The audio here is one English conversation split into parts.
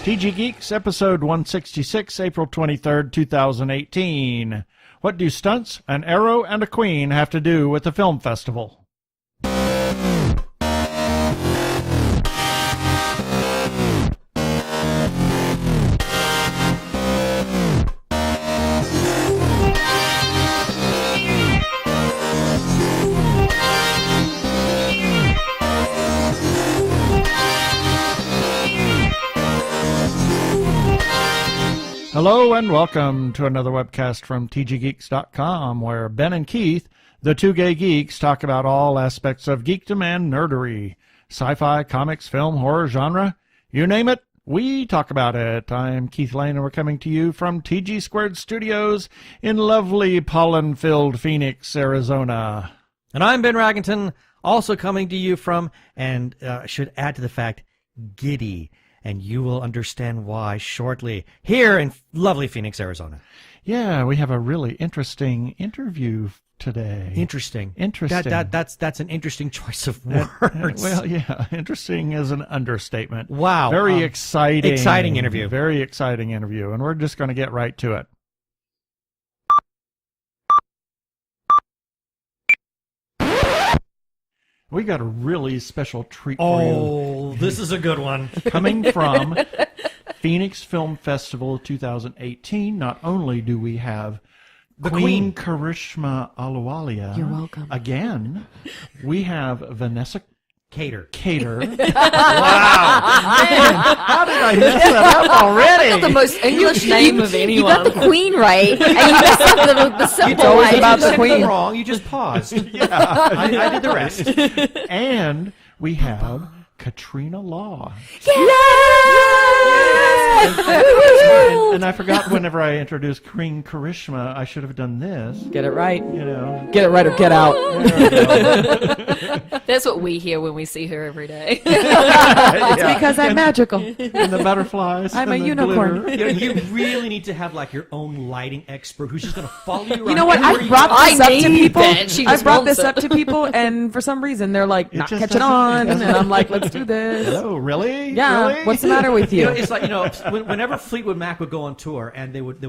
TG Geeks, episode 166, April 23rd, 2018. What do stunts, an arrow, and a queen have to do with the film festival? Hello and welcome to another webcast from tggeeks.com, where Ben and Keith, the two gay geeks, talk about all aspects of geekdom and nerdery. Sci-fi, comics, film, horror, genre, you name it, we talk about it. I'm Keith Lane and we're coming to you from TG Squared Studios in lovely pollen-filled Phoenix, Arizona. And I'm Ben Raggington, also coming to you from, and should add to the fact, giddy. And you will understand why shortly, here in lovely Phoenix, Arizona. Yeah, we have a really interesting interview today. Interesting. That's an interesting choice of words. Well, yeah, interesting is an understatement. Wow. Very exciting. Exciting interview. Very exciting interview, and we're just going to get right to it. We got a really special treat for you. Oh, this is a good one. Coming from Phoenix Film Festival 2018, not only do we have The Queen Karishma Aluwalia. You're welcome. Again, we have Vanessa Cater. Wow. Man, how did I mess that up already? That's the most English name of anyone. You got the queen right, and you messed up the simple It's always one. about the queen. Wrong. You just paused. Yeah. I did the rest. And we have Katrina Law. And I forgot whenever I introduced Queen Karishma, I should have done this. Get it right. You know. Get it right or get out. That's what we hear when we see her every day. It's because I'm magical. And the butterflies. I'm and a the unicorn. glitter. You really need to have like your own lighting expert who's just going to follow you around. You know what? everywhere I you brought go. this up to people. I brought this up to people, and for some reason they're like not just catching doesn't- on, and I'm like, let's do this. Oh, really? Yeah. Really? What's the matter with You you? know, it's like, whenever Fleetwood Mac would go on tour and they would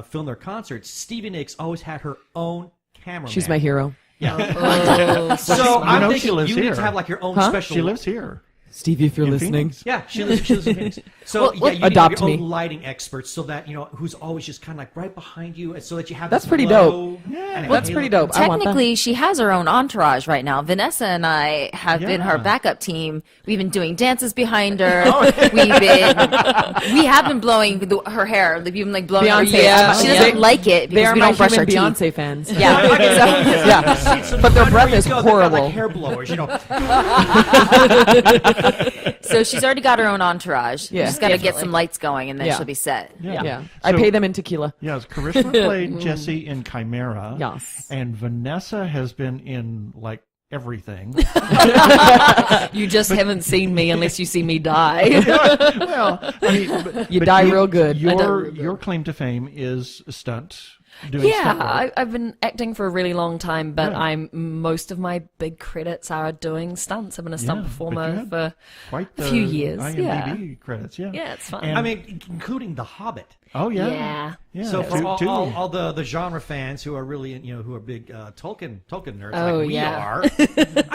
film their concerts, Stevie Nicks always had her own cameraman. She's my hero. Yeah. So I'm know thinking she lives you need here. to have like your own Huh? special. She lives here. Stevie, if you're In listening. Phoenix. Yeah, she lives in Phoenix. So Well, you need adopt your own me. lighting expert, so that who's always just kind of like right behind you, and so that you have. That's this pretty glow dope. and a That's halo. pretty dope. I want that. Technically, she has her own entourage right now. Vanessa and I have been her Yeah. backup team. We've been doing dances behind her. Oh, We have been blowing her hair. We've been like blowing her Beyonce, hair. yeah. She doesn't They- like it They because are we my don't brush our human teeth. Beyonce fans. Yeah. Yeah. But their breath is horrible. Like hair blowers, So she's already got her own entourage. Yeah. She's got to get Definitely. some lights going, and then Yeah. she'll be set. Yeah. I So- pay them in tequila. Yes, Karishma played Jessie in Chimera. Yes. And Vanessa has been in, like, everything. You just haven't seen me unless you see me die. Well, I mean, You but die real good. Your claim to fame is stunt. Doing stunt work. I've been acting for a really long time, but Yeah. most of my big credits are doing stunts. I've been a stunt Yeah, but you performer had for Quite a the few years. IMDb credits, yeah. Yeah, it's fun. And- I mean, including The Hobbit. Oh, yeah. Yeah. Yeah. So for Two- all the genre fans who are really, who are big Tolkien nerds Oh, like we yeah. are. I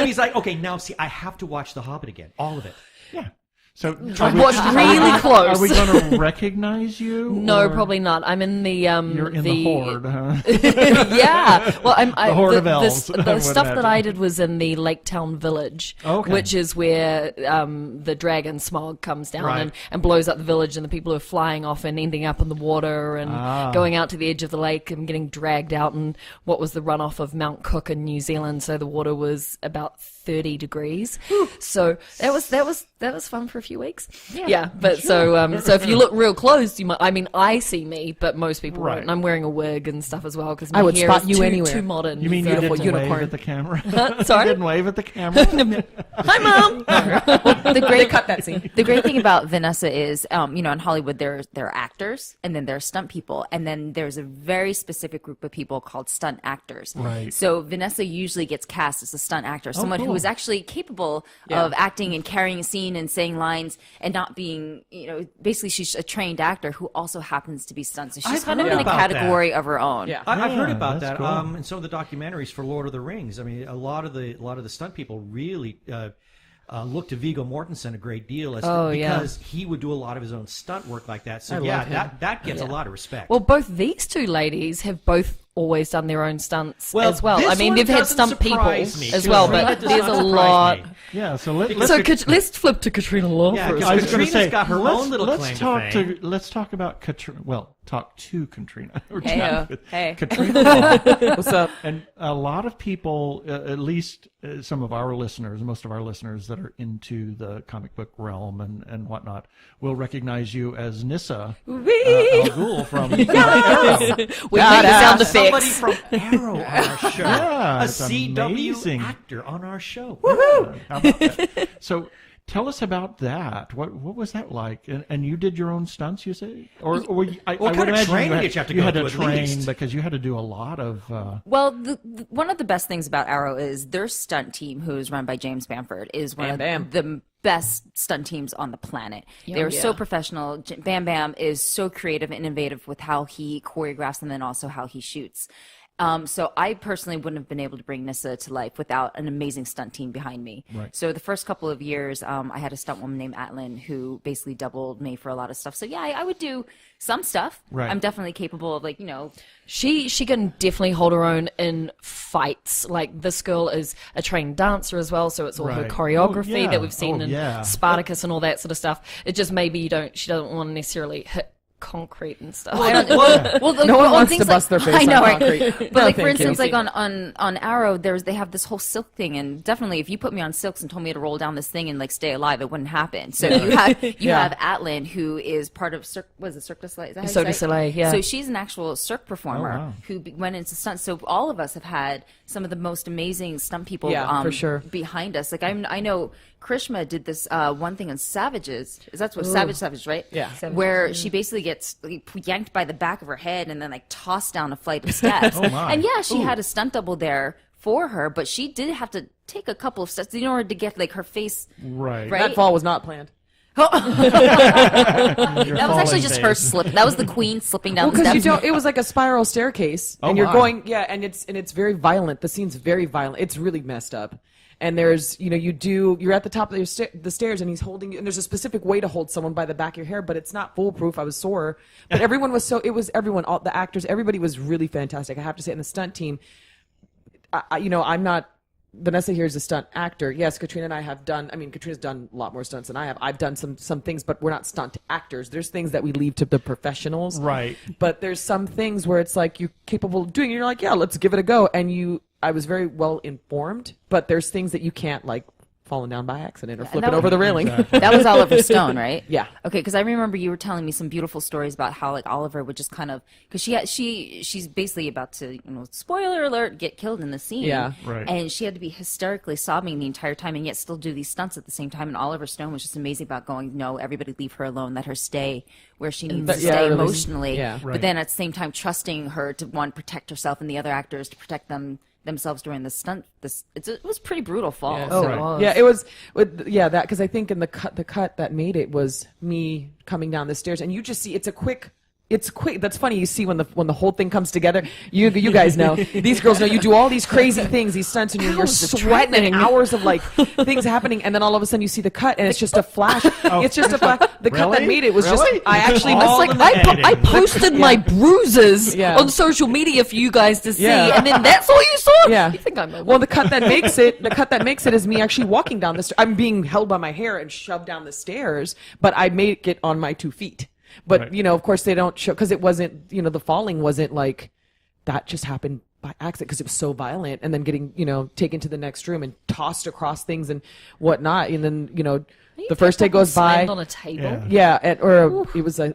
mean, it's like, okay, now see, I have to watch The Hobbit again, all of it. Yeah. So I watched really close. Are we going to recognize you? No, or probably not. I'm in the You're in the horde, huh? Yeah. Well, The Horde of Elves, I The would stuff that imagine. I did was in the Lake Town Village, Okay. which is where the dragon smog comes down Right. and blows up the village, and the people are flying off and ending up in the water and going out to the edge of the lake and getting dragged out in what was the runoff of Mount Cook in New Zealand. So the water was about 30 degrees. So that was fun for a few weeks. Yeah, but so if you look real close, you might. I mean, I see me, but most people Right. won't. And I'm wearing a wig and stuff as well because I would hair spot is you too, anywhere. too modern. You mean you for- didn't wave at the camera? Sorry? You didn't wave at the camera? Hi, Mom. The They great cut that scene. The great thing about Vanessa is, in Hollywood, there are actors, and then there are stunt people, and then there's a very specific group of people called stunt actors. Right. So Vanessa usually gets cast as a stunt actor, someone cool. who is actually capable of acting and carrying a scene and saying lines lines and not being, basically she's a trained actor who also happens to be stunt. So she's kind of in a category of her own. Yeah. I've heard about that's that cool. in some of the documentaries for Lord of the Rings. I mean, a lot of the stunt people really look to Viggo Mortensen a great deal because he would do a lot of his own stunt work like that. So that gets a lot of respect. Well, both these two ladies have both always done their own stunts Well, as well. this I mean, one they've had doesn't stunt people surprise me. as well, Katrina but does there's not a surprise lot. me. Yeah, so let's Let's flip to Katrina Law Yeah, for a because I was second. going to Katrina's say, got her own little claim to talk fame. let's talk about Katrina. Well, talk to Katrina. Or Hey, chat with hey. Katrina Law. What's up? And a lot of people, at least some of our listeners, most of our listeners that are into the comic book realm and whatnot, will recognize you as Nissa Al Ghul from Arrow. We make the sound Somebody effects. from Arrow on our show. Yeah, a it's CW amazing. actor on our show. Yeah, how about that? So tell us about that. What was that like? And you did your own stunts, you say? Or I What would kind of imagine training you did you have to you go had to to at train least? because you had to do a lot of. Well, one of the best things about Arrow is their stunt team, who is run by James Bamford, is one Bam of the best stunt teams on the planet. They're so professional. Bam Bam is so creative and innovative with how he choreographs and then also how he shoots. So I personally wouldn't have been able to bring Nissa to life without an amazing stunt team behind me. Right. So the first couple of years, I had a stunt woman named Atlin who basically doubled me for a lot of stuff. So yeah, I would do some stuff. Right. I'm definitely capable of She can definitely hold her own in fights. Like, this girl is a trained dancer as well, so it's all her Right. choreography Oh, yeah. that we've seen Oh, in yeah. Spartacus and all that sort of stuff. It just maybe she doesn't want to necessarily hit concrete and stuff. No one wants to bust their face I know, on right? concrete. But No, like for thank you. instance, like on Arrow, they have this whole silk thing, and definitely if you put me on silks and told me to roll down this thing and like stay alive, it wouldn't happen. So you have Atlin, who is part of Cirque du Soleil. Is that how you Cirque du say it? Soleil, yeah. So she's an actual Cirque performer wow. who went into stunts. So all of us have had some of the most amazing stunt people for sure. behind us. Like I know Krishma did this one thing on Savages. That's what Savage, right? Yeah. Where she basically gets yanked by the back of her head and then like tossed down a flight of steps. Oh, my. And yeah, she had a stunt double there for her, but she did have to take a couple of steps in order to get like her face Right. right. That fall was not planned. That was actually just her slip. That was the queen slipping down the Because you steps. don't. It was like a spiral staircase, Oh, and you're my. going. Yeah, and it's very violent. The scene's very violent. It's really messed up. And there's, you're at the top of the stairs, and he's holding you. And there's a specific way to hold someone by the back of your hair, but it's not foolproof. I was sore, but everyone was everyone, all the actors, everybody was really fantastic. I have to say, and the stunt team. I'm not. Vanessa here is a stunt actor. Yes, Katrina and I have done. I mean, Katrina's done a lot more stunts than I have. I've done some things, but we're not stunt actors. There's things that we leave to the professionals. Right. But there's some things where it's like you're capable of doing. And you're like, yeah, let's give it a go. And I was very well informed, but there's things that you can't, like falling down by accident or flipping over the railing. That was Oliver Stone, right? Yeah. Okay, because I remember you were telling me some beautiful stories about how like Oliver would just kind of, because she's basically about to, spoiler alert, get killed in the scene. Yeah. Right. And she had to be hysterically sobbing the entire time and yet still do these stunts at the same time. And Oliver Stone was just amazing about going, no, everybody leave her alone, let her stay where she needs to stay really. emotionally. Yeah. Right. But then at the same time trusting her to, one, protect herself and the other actors to protect themselves during the stunt. It was pretty brutal fall. Yeah. So. Right. Yeah, it was. That because I think in the cut that made it was me coming down the stairs, and you just see it's quick. That's funny. You see when the whole thing comes together. You guys know. These girls know. You do all these crazy things, these stunts, and you're sweating and hours of like things happening, and then all of a sudden you see the cut, and it's just a flash. It's just a flash. The cut that Really? made it was Really? just. I actually All missed Like, in the I editing. posted my bruises Yeah. on social media for you guys to see, Yeah. and then that's all you saw? Yeah. You think I'm a Well, the cut that makes it is me actually walking down the stairs. I'm being held by my hair and shoved down the stairs, but I make it on my 2 feet. But, Right. of course they don't show, because it wasn't, the falling wasn't like, that just happened by accident because it was so violent, and then getting, taken to the next room and tossed across things and whatnot. And then, the first day goes by. Slammed on a table. Yeah. Yeah, it was a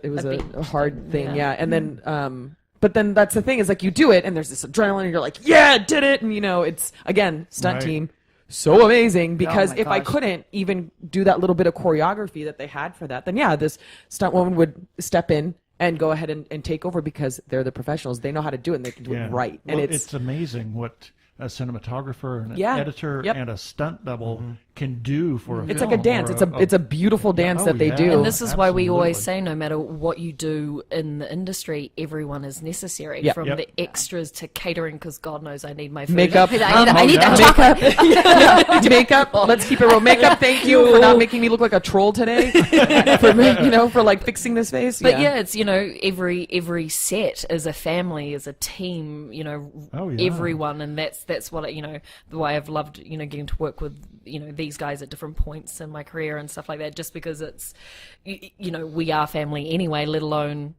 hard thing, Yeah. And then, but then that's the thing is like you do it, and there's this adrenaline, and you're like, yeah, did it, and it's again stunt Right. team, so amazing because my if I gosh. couldn't even do that little bit of choreography that they had for that, then yeah, this stunt woman would step in and go ahead and take over because they're the professionals, they know how to do it, and they can do it right, and Well, it's amazing what a cinematographer and an Yeah. editor Yep. and a stunt double can do for a It's film like a dance. It's a beautiful dance that they do. And this is why we always Absolutely. say, no matter what you do in the industry, everyone is necessary. Yep. From Yep. the extras to catering, because God knows I need my food. Makeup. I need that chocolate. Makeup. Let's keep it real. Makeup. Thank you for not making me look like a troll today. for like fixing this face. But yeah, it's every set is a family, is a team. Everyone, and that's what the way I've loved getting to work with these guys at different points in my career and stuff like that. Just because it's we are family anyway, let alone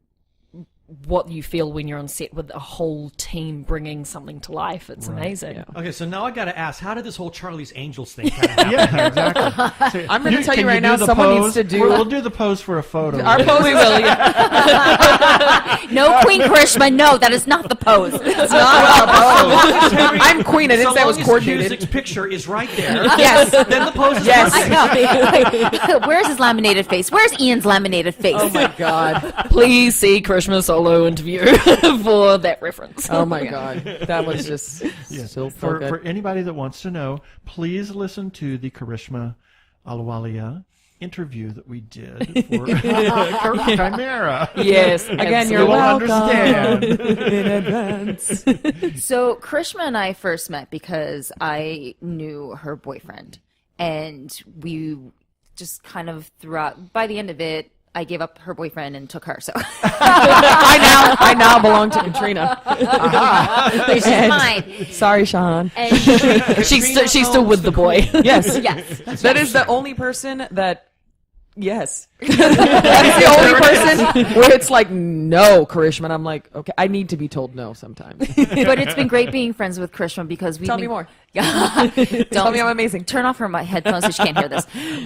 what you feel when you're on set with a whole team bringing something to life. It's amazing. Yeah. Okay, so now I got to ask, how did this whole Charlie's Angels thing kind of happen? Yeah, exactly. So I'm going to tell you can right now, do the someone pose? needs to do. We'll do the pose for a photo. Our pose. We will. Yeah. No, Queen Karishma, no, that is not the pose. It's not a pose. I'm queen. I didn't say I was coordinated. Music's picture is right there. Yes. Then the pose is Yes. perfect. I know. Where's his laminated face? Where's Ian's laminated face? Oh my god. Please see Krishma solo interview for that reference. Oh my god. That was just so For good. anybody that wants to know, please listen to the Karishma Ahluwalia interview that we did for Chimera. Yes, Again, You you're will welcome understand. in advance. So Karishma and I first met because I knew her boyfriend, and we just kind of throughout. By the end of it, I gave up her boyfriend and took her. So I now belong to Katrina. she's mine. Sorry, Sean. And she's still with the boy. Yes. yes, That is the only person that. Yes. That's the only person where it's like, no, Karishma. And I'm like, okay, I need to be told no sometimes. but it's been great being friends with Karishma because we Tell me more. Don't Tell me I'm amazing. Turn off her headphones so she can't hear this.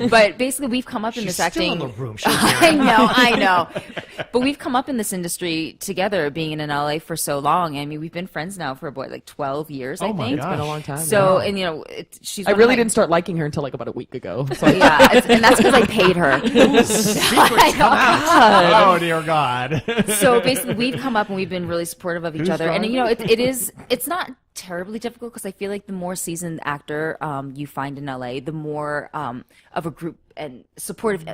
But basically, we've come up in She's this still acting. in the room. She'll hear I know. But we've come up in this industry together, being in LA for so long. I mean, we've been friends now for like 12 years, I my think. gosh. It's been a long time. So, yeah. and she's. I one of really my- didn't start liking her until like about a week ago. So Yeah, and that's because I paid her. Secrets come out. Oh, dear God. So basically, we've come up and we've been really supportive of each Who's other. And driving? it's not terribly difficult because I feel like the more seasoned actor you find in LA, the more of a group and supportive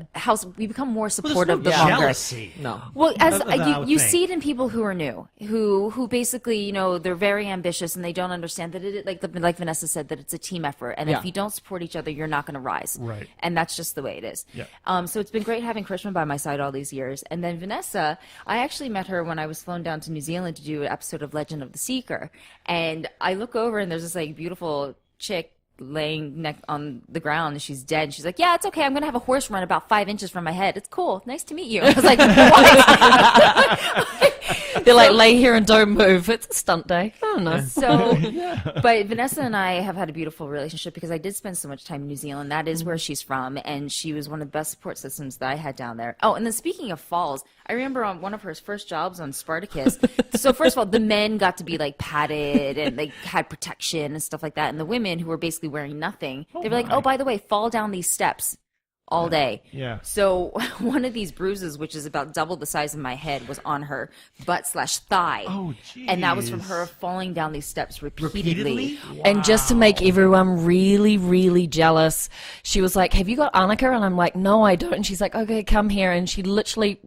we become more Well, supportive there's the no longer. jealousy. no. Well, as Of that you thing. see it in people who are new, who basically, they're very ambitious and they don't understand that it, like Vanessa said, that it's a team effort, and Yeah. if you don't support each other, you're not going to rise. Right. And that's just the way it is. Yeah. So it's been great having Krishna by my side all these years, and then Vanessa, I actually met her when I was flown down to New Zealand to do an episode of Legend of the Seeker, and I look over and there's this like beautiful chick laying neck on the ground and she's dead. She's like, yeah, it's okay, I'm gonna have a horse run about 5 inches from my head. It's cool, nice to meet you. I was like, what? They're like, lay here and don't move. It's a stunt day. Oh, no. So, but Vanessa and I have had a beautiful relationship because I did spend so much time in New Zealand. That is where she's from, and she was one of the best support systems that I had down there. Oh, and then speaking of falls, I remember on one of her first jobs on Spartacus. So first of all, the men got to be like padded and they had protection and stuff like that, and the women who were basically wearing nothing, they were like, oh, by the way, fall down these steps all day. Yeah. So one of these bruises, which is about double the size of my head, was on her butt/thigh. Oh, and that was from jeez. her falling down these steps Repeatedly? And just to make everyone really, really jealous, she was like, have you got Annika? And I'm like, no, I don't. And she's like, okay, come here. And she literally,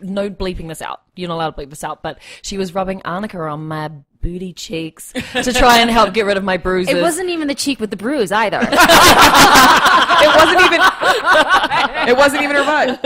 no bleeping this out. You're not allowed to bleep this out. But she was rubbing Annika on my booty cheeks to try and help get rid of my bruises. It wasn't even the cheek with the bruise either. It wasn't even her butt.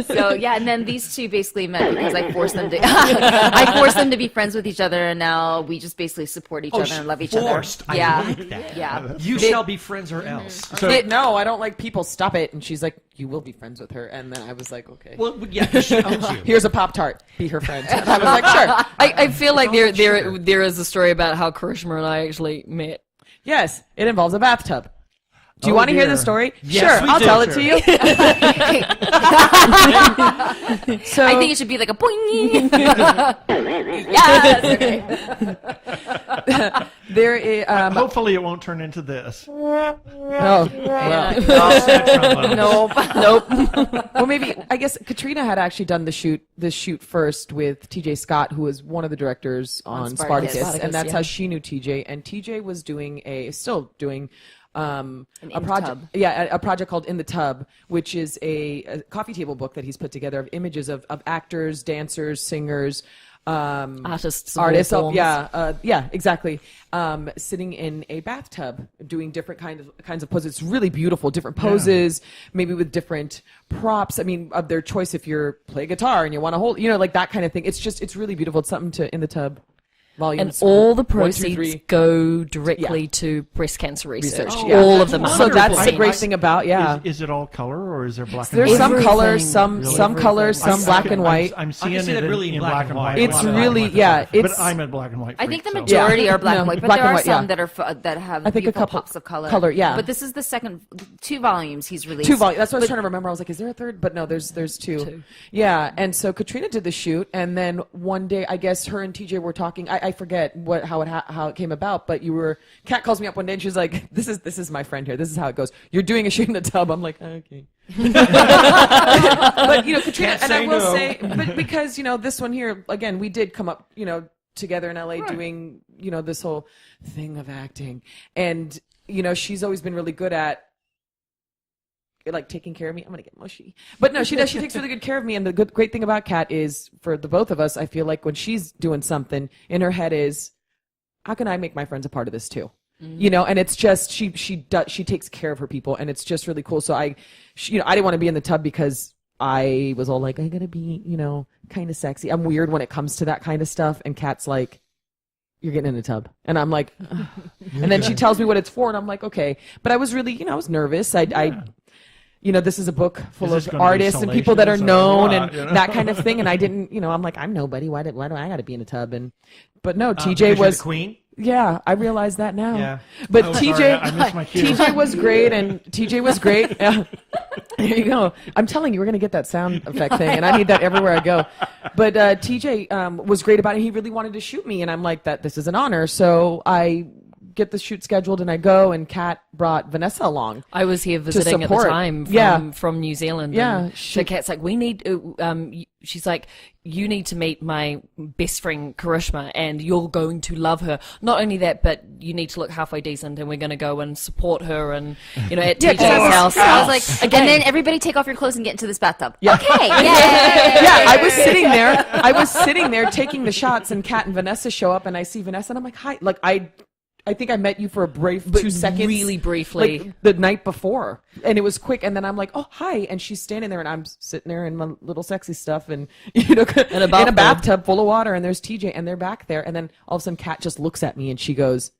So yeah, and then these two basically met because I forced them to be friends with each other, and now we just basically support each other and love each forced. other. Yeah, I like that. yeah. You shall be friends or else. No, I don't like people. Stop it. And she's like, you will be friends with her. And then I was like, okay. Well, yeah, she owns you. Here's a Pop-Tart. Be her friend. And I was like, sure. I feel like there is a story about how Karishma and I actually met. Yes, it involves a bathtub. Do you want to hear the story? Yes, sure, I'll tell it to you. So I think it should be like a boing. Yes. Okay. There is, hopefully it won't turn into this. well. Nope. Well, maybe I guess Katrina had actually done this shoot first with TJ Scott, who was one of the directors on Spartacus, and that's how she knew TJ. And TJ was still doing a project, a project called In the Tub, which is a coffee table book that he's put together of images of actors, dancers, singers. Artists, exactly. Sitting in a bathtub, doing different kinds of poses. It's really beautiful, different poses, maybe with different props. I mean, of their choice. If you're play guitar and you want to hold, like that kind of thing. It's really beautiful. It's something to In the Tub. Volumes and all the proceeds go directly to breast cancer research. All of them. So that's the great thing about Is it all color or is there black and white? There's some colors, some colors, some black and white. I'm seeing it really in black and white. It's really but I'm in black and white. I think the majority are black and white, but there are some that are that have I think beautiful a couple pops of color. But this is the second 2 volumes he's released. 2 volumes. That's what I was trying to remember. I was like, is there a third? But no, there's 2. Yeah, and so Katrina did the shoot, and then one day, I guess her and TJ were talking. I forget how it came about, but Kat calls me up one day and she's like, this is my friend here. This is how it goes. You're doing a shoot in the tub. I'm like, okay. But Katrina, and I will say, but because this one here again, we did come up together in LA doing this whole thing of acting, and she's always been really good at like taking care of me. I'm gonna get mushy, but no, she does. She takes really good care of me, and the great thing about Kat is, for the both of us, I feel like when she's doing something in her head is, how can I make my friends a part of this too? And it's just she takes care of her people, and it's just really cool. So I didn't want to be in the tub because I was all like, I gotta be kind of sexy. I'm weird when it comes to that kind of stuff, and Kat's like, you're getting in the tub, and I'm like, ugh. And then she tells me what it's for, and I'm like, okay. But I was really I was nervous. This is a book full of artists and people that are known and that kind of thing. And I didn't, I'm like, I'm nobody. Why do I got to be in a tub? But no, TJ was the queen. Yeah, I realize that now. Yeah. But TJ was great, and TJ was great. There you go. I'm telling you, we're going to get that sound effect thing, and I need that everywhere I go. But TJ was great about it. He really wanted to shoot me, and I'm like, this is an honor. So I get the shoot scheduled, and I go, and Kat brought Vanessa along. I was here visiting at the time from New Zealand. Yeah. So Kat's like, we need, she's like, you need to meet my best friend Karishma, and you're going to love her. Not only that, but you need to look halfway decent, and we're going to go and support her, and at TJ's house. I was like, and then everybody take off your clothes and get into this bathtub. Yeah. Okay. Yeah, I was sitting there taking the shots, and Kat and Vanessa show up, and I see Vanessa, and I'm like, hi. Like, I think I met you for a brief 2 seconds. Really briefly. Like the night before. And it was quick. And then I'm like, oh, hi. And she's standing there, and I'm sitting there in my little sexy stuff and, in a bathtub full of water. And there's TJ, and they're back there. And then all of a sudden, Kat just looks at me, and she goes,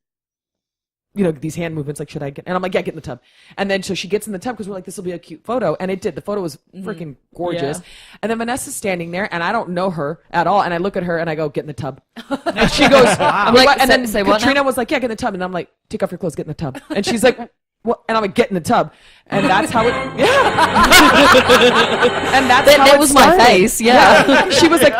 these hand movements, like, should I get? And I'm like, yeah, get in the tub. And then so she gets in the tub because we're like, this will be a cute photo. And it did. The photo was freaking gorgeous. Yeah. And then Vanessa's standing there, and I don't know her at all. And I look at her, and I go, get in the tub. And she goes, I'm like, and then Katrina was like, yeah, get in the tub. And I'm like, take off your clothes, get in the tub. And she's like, what? And I'm like, get in the tub. And that's how it, and that's how that it was started. my face, yeah. She was like,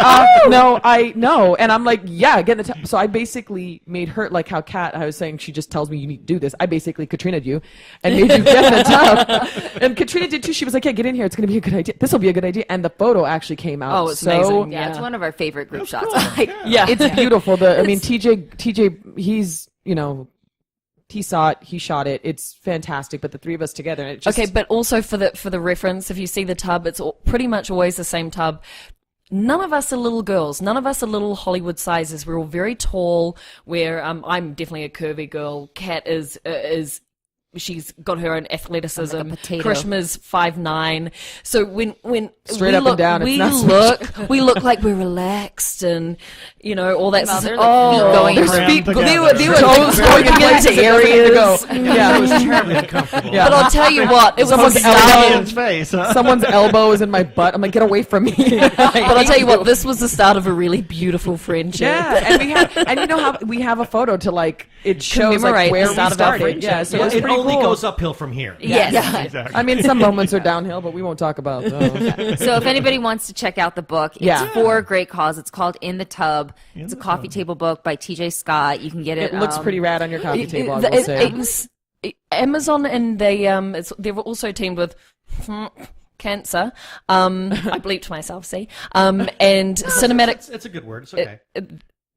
no, I know. And I'm like, yeah, get in the tub. So I basically made her, like how Kat, I was saying, she just tells me you need to do this. I basically Katrina-'d you and made you get in the tub. And Katrina did too. She was like, yeah, get in here. It's going to be a good idea. This will be a good idea. And the photo actually came out. Oh, it's amazing. Yeah, it's one of our favorite group shots. Cool. It's beautiful. TJ, he's, he saw it, he shot it. It's fantastic. But the three of us together, it just... Okay, but also for the reference, if you see the tub, it's pretty much always the same tub. None of us are little girls. None of us are little Hollywood sizes. We're all very tall. I'm definitely a curvy girl. Kat is she's got her own athleticism. Like a potato. Krishma's 5'9". So when straight up and down, we look like we're relaxed and all that. They were toes going into areas. Yeah, it was terribly uncomfortable. Yeah. But I'll tell you what, it was someone's elbow is in my butt. I'm like, get away from me. But I'll tell you what, this was the start of a really beautiful friendship. Yeah, and we have how we have a photo to like it shows like where we started. Yeah, so it's pretty only goes uphill from here. Yes. Yeah, exactly. I mean, some moments are downhill, but we won't talk about those. So if anybody wants to check out the book, it's for a great cause. It's called In the Tub. It's a coffee table book by T.J. Scott. You can get it. It looks pretty rad on your coffee table, I will say. Amazon, and they've also teamed with Cancer. I bleeped myself, see. And cinematic. It's a good word. It's okay.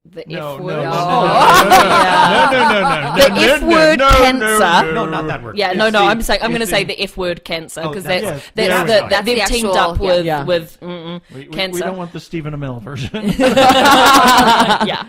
The No, F no, word. no, The F word, cancer. No, not that word. Yeah, It's no. the- I'm going to it's say the- the F word, cancer, because that's they've the teamed actual- up with We cancer. don't want the Stephen Amell version. Yeah.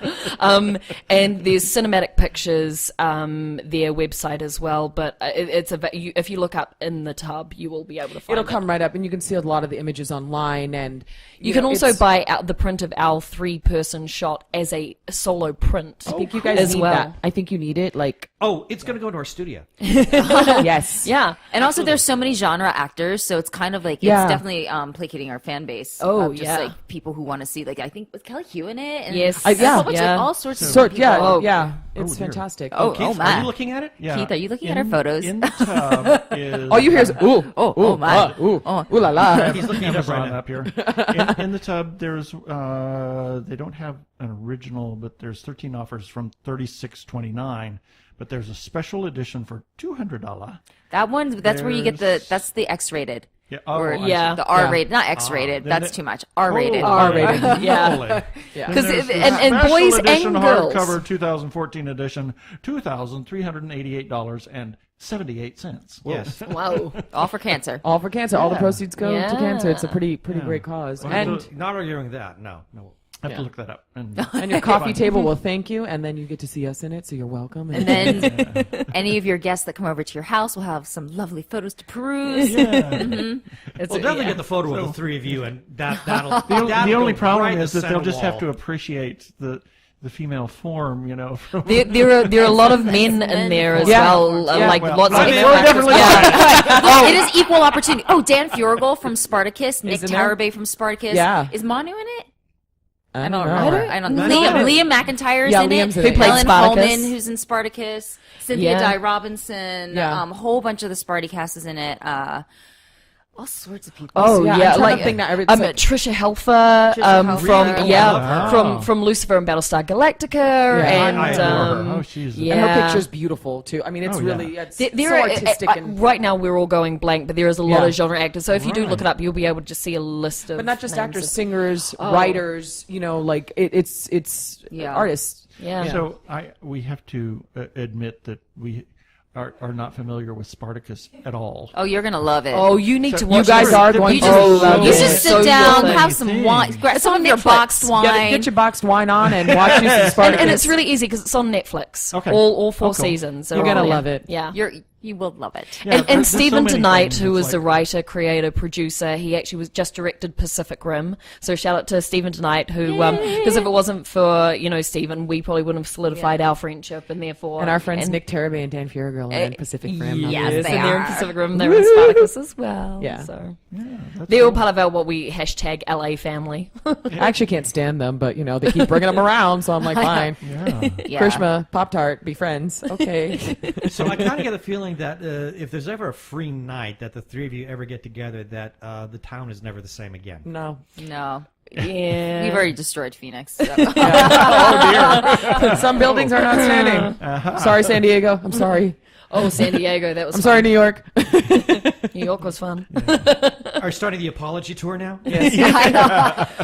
And there's cinematic pictures, their website as well. But if you look up In the Tub, you will be able to find It'll come right up, and you can see a lot of the images online. And You can also buy out the print of our 3-person shot as a solo print. I think you guys as need well. that. I think you need it. Like, Oh, it's going to go into our studio. yes. Yeah. And also, there's so many genre actors, so it's kind of like it's definitely placating our fan base. Oh, of just yeah. like people who want to see. Like I think with Kelly Hugh in it. And Yes. and a whole bunch Yeah. of all sorts of people. Yeah. It's dear. fantastic. Keith, are man. you looking at it? Yeah. Keith, are you looking at our photos? In the Tub is... All you hear is ooh, my. ooh la la. He's looking at us right Amazon now. up here. In the Tub, there's they don't have an original, but there's 13 offers from $36.29. But there's a special edition for $200. That one. That's where you get that's the X-rated. Yeah, Or yeah. the R-rated, not X-rated. then That's it- too much. R-rated. R-rated. Yeah. Yeah. Because Then there's the and special boys edition and girls. hardcover 2014 edition, $2,388.78. Yes. Wow. All for cancer. All for cancer. All the proceeds go to Yeah. cancer. It's a pretty great cause. And Not arguing that. No. I have to look that up. And your coffee table will thank you, and then you get to see us in it, so you're welcome. And then any of your guests that come over to your house will have some lovely photos to peruse. We'll definitely get the photo of the three of you, and that'll the only go problem right in is the that they'll center just have to wall. appreciate the female form, from There are a lot of men in there as well, like well, lots I of mean, actors. we're Yeah. It is equal opportunity. Oh, Dan Furgal from Spartacus, Nick in there? Tarabay from Spartacus. Yeah. Is Manu in it? I I don't know. remember. I don't know. No, Liam McIntyre's Yeah, in Liam's it. in it. He played Ellen Spartacus. Holman, who's in Spartacus. Cynthia Yeah. Dye Robinson. Yeah. A whole bunch of the Spartacast is in it. All sorts of people. Oh Yeah, yeah, I'm trying like to think now, it's like- Trisha Helfer, Helfer. from Really? Wow. from Lucifer and Battlestar Galactica, and I adore her. Oh, she's yeah. And her picture's beautiful too. I mean, it's Oh, yeah. really it's There so are, artistic and right now we're all going blank, but there is a lot Yeah. of genre actors. So if you do Right. look it up, you'll be able to just see a list of. but not just names actors, of- singers, writers. Like it's Yeah. artists. Yeah. So we have to admit that we are not familiar with Spartacus at all. Oh, you're gonna love it. Oh, you need to watch. You guys this. are going you to just, love you it. just sit So down, good. have some wine, grab some of your boxed wine. Get your boxed wine on and watch you some Spartacus. And it's really easy because it's on Netflix. Okay. All 4 Oh, cool. seasons. You're gonna love it. Yeah. You will love it. Yeah, And there's so Stephen many Tonight, things. who It's was the like- writer, creator, producer, he actually was just directed Pacific Rim. So shout out to Stephen Tonight, who, because if it wasn't for Stephen, we probably wouldn't have solidified our friendship, and therefore. And our friends Nick Tarabay and Dan Furgal are in Pacific Rim. yes, they and they're in are. Pacific Rim. They're in Spartacus as well. Yeah. So That's they're all cool. part of our what we hashtag LA family. I actually can't stand them, but they keep bringing them around, so I'm like, fine. Yeah. Yeah. Krishma, Pop-Tart, be friends. Okay. So I kind of get a feeling that if there's ever a free night that the three of you ever get together, that the town is never the same again. No. No. Yeah. We've already destroyed Phoenix. So. Some buildings are not standing. Sorry, San Diego. I'm sorry. Oh, San Diego, that was I'm sorry, New York. New York was fun. Are you starting the apology tour now?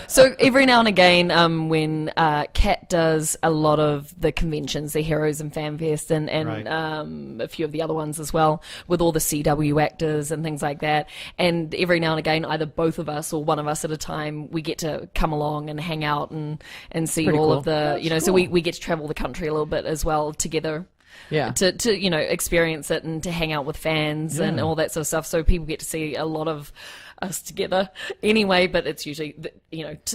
So every now and again, when Kat does a lot of the conventions, the Heroes and Fan Fest, and Right. a few of the other ones as well, with all the CW actors and things like that. And every now and again, either both of us or one of us at a time, we get to come along and hang out and see Pretty all cool. of the, so we get to travel the country a little bit as well together. Yeah. To experience it and to hang out with fans and all that sort of stuff. So people get to see a lot of us together anyway, but it's usually,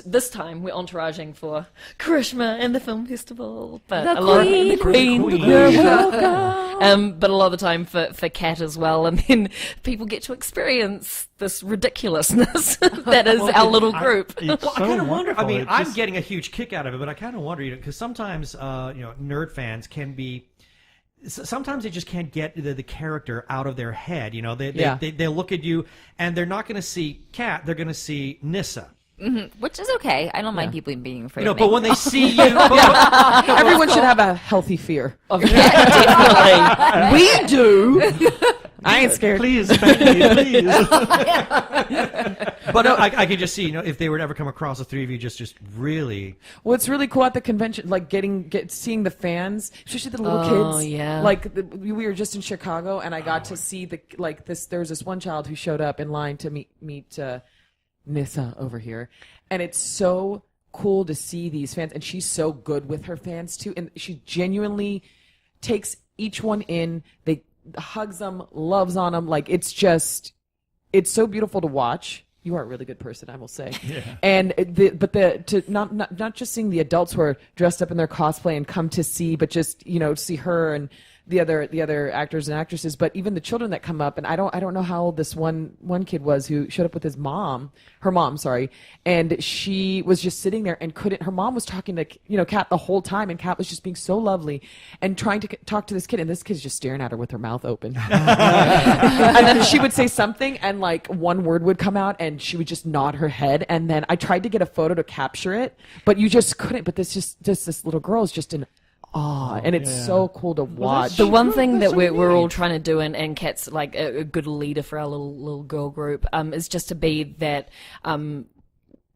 this time we're entouraging for Karishma and the film festival. But The a lot Queen. of the Queen. The Queen. You're welcome. But a lot of the time for Kat as well. And then people get to experience this ridiculousness that is our little group. It's Well, I so kind of wonder. I wonderful. mean, It's I'm just- getting a huge kick out of it, but I kind of wonder, because sometimes, nerd fans can be sometimes they just can't get the character out of their head. You know, they look at you and they're not going to see Kat, they're going to see Nyssa. Mm-hmm. Which is okay. I don't mind people being afraid of me. But when they see you... Everyone should have a healthy fear of it. Definitely. We do. I ain't scared. Please, thank me, please. But I could just see, if they were to ever come across the three of you, just really... Well, it's really cool at the convention, like seeing the fans, especially the little kids. Oh, yeah. Like, we were just in Chicago, and I got to see there was this one child who showed up in line to meet Nyssa over here, and it's so cool to see these fans, and she's so good with her fans too, and she genuinely takes each one in, hugs them, loves on them, like it's so beautiful to watch. You are a really good person, I will say. Yeah. And not just seeing the adults who are dressed up in their cosplay and come to see, but just see her and the other actors and actresses, but even the children that come up, and I don't know how old this one kid was who showed up with her mom, and she was just sitting there and her mom was talking to Kat the whole time, and Kat was just being so lovely and trying to talk to this kid, and this kid's just staring at her with her mouth open. And then she would say something, and like one word would come out, and she would just nod her head, and then I tried to get a photo to capture it, but you just couldn't. But this little girl is just in awe, and it's so cool to watch. The one thing that we're all trying to do, and Kat's like a good leader for our little girl group, is just to be that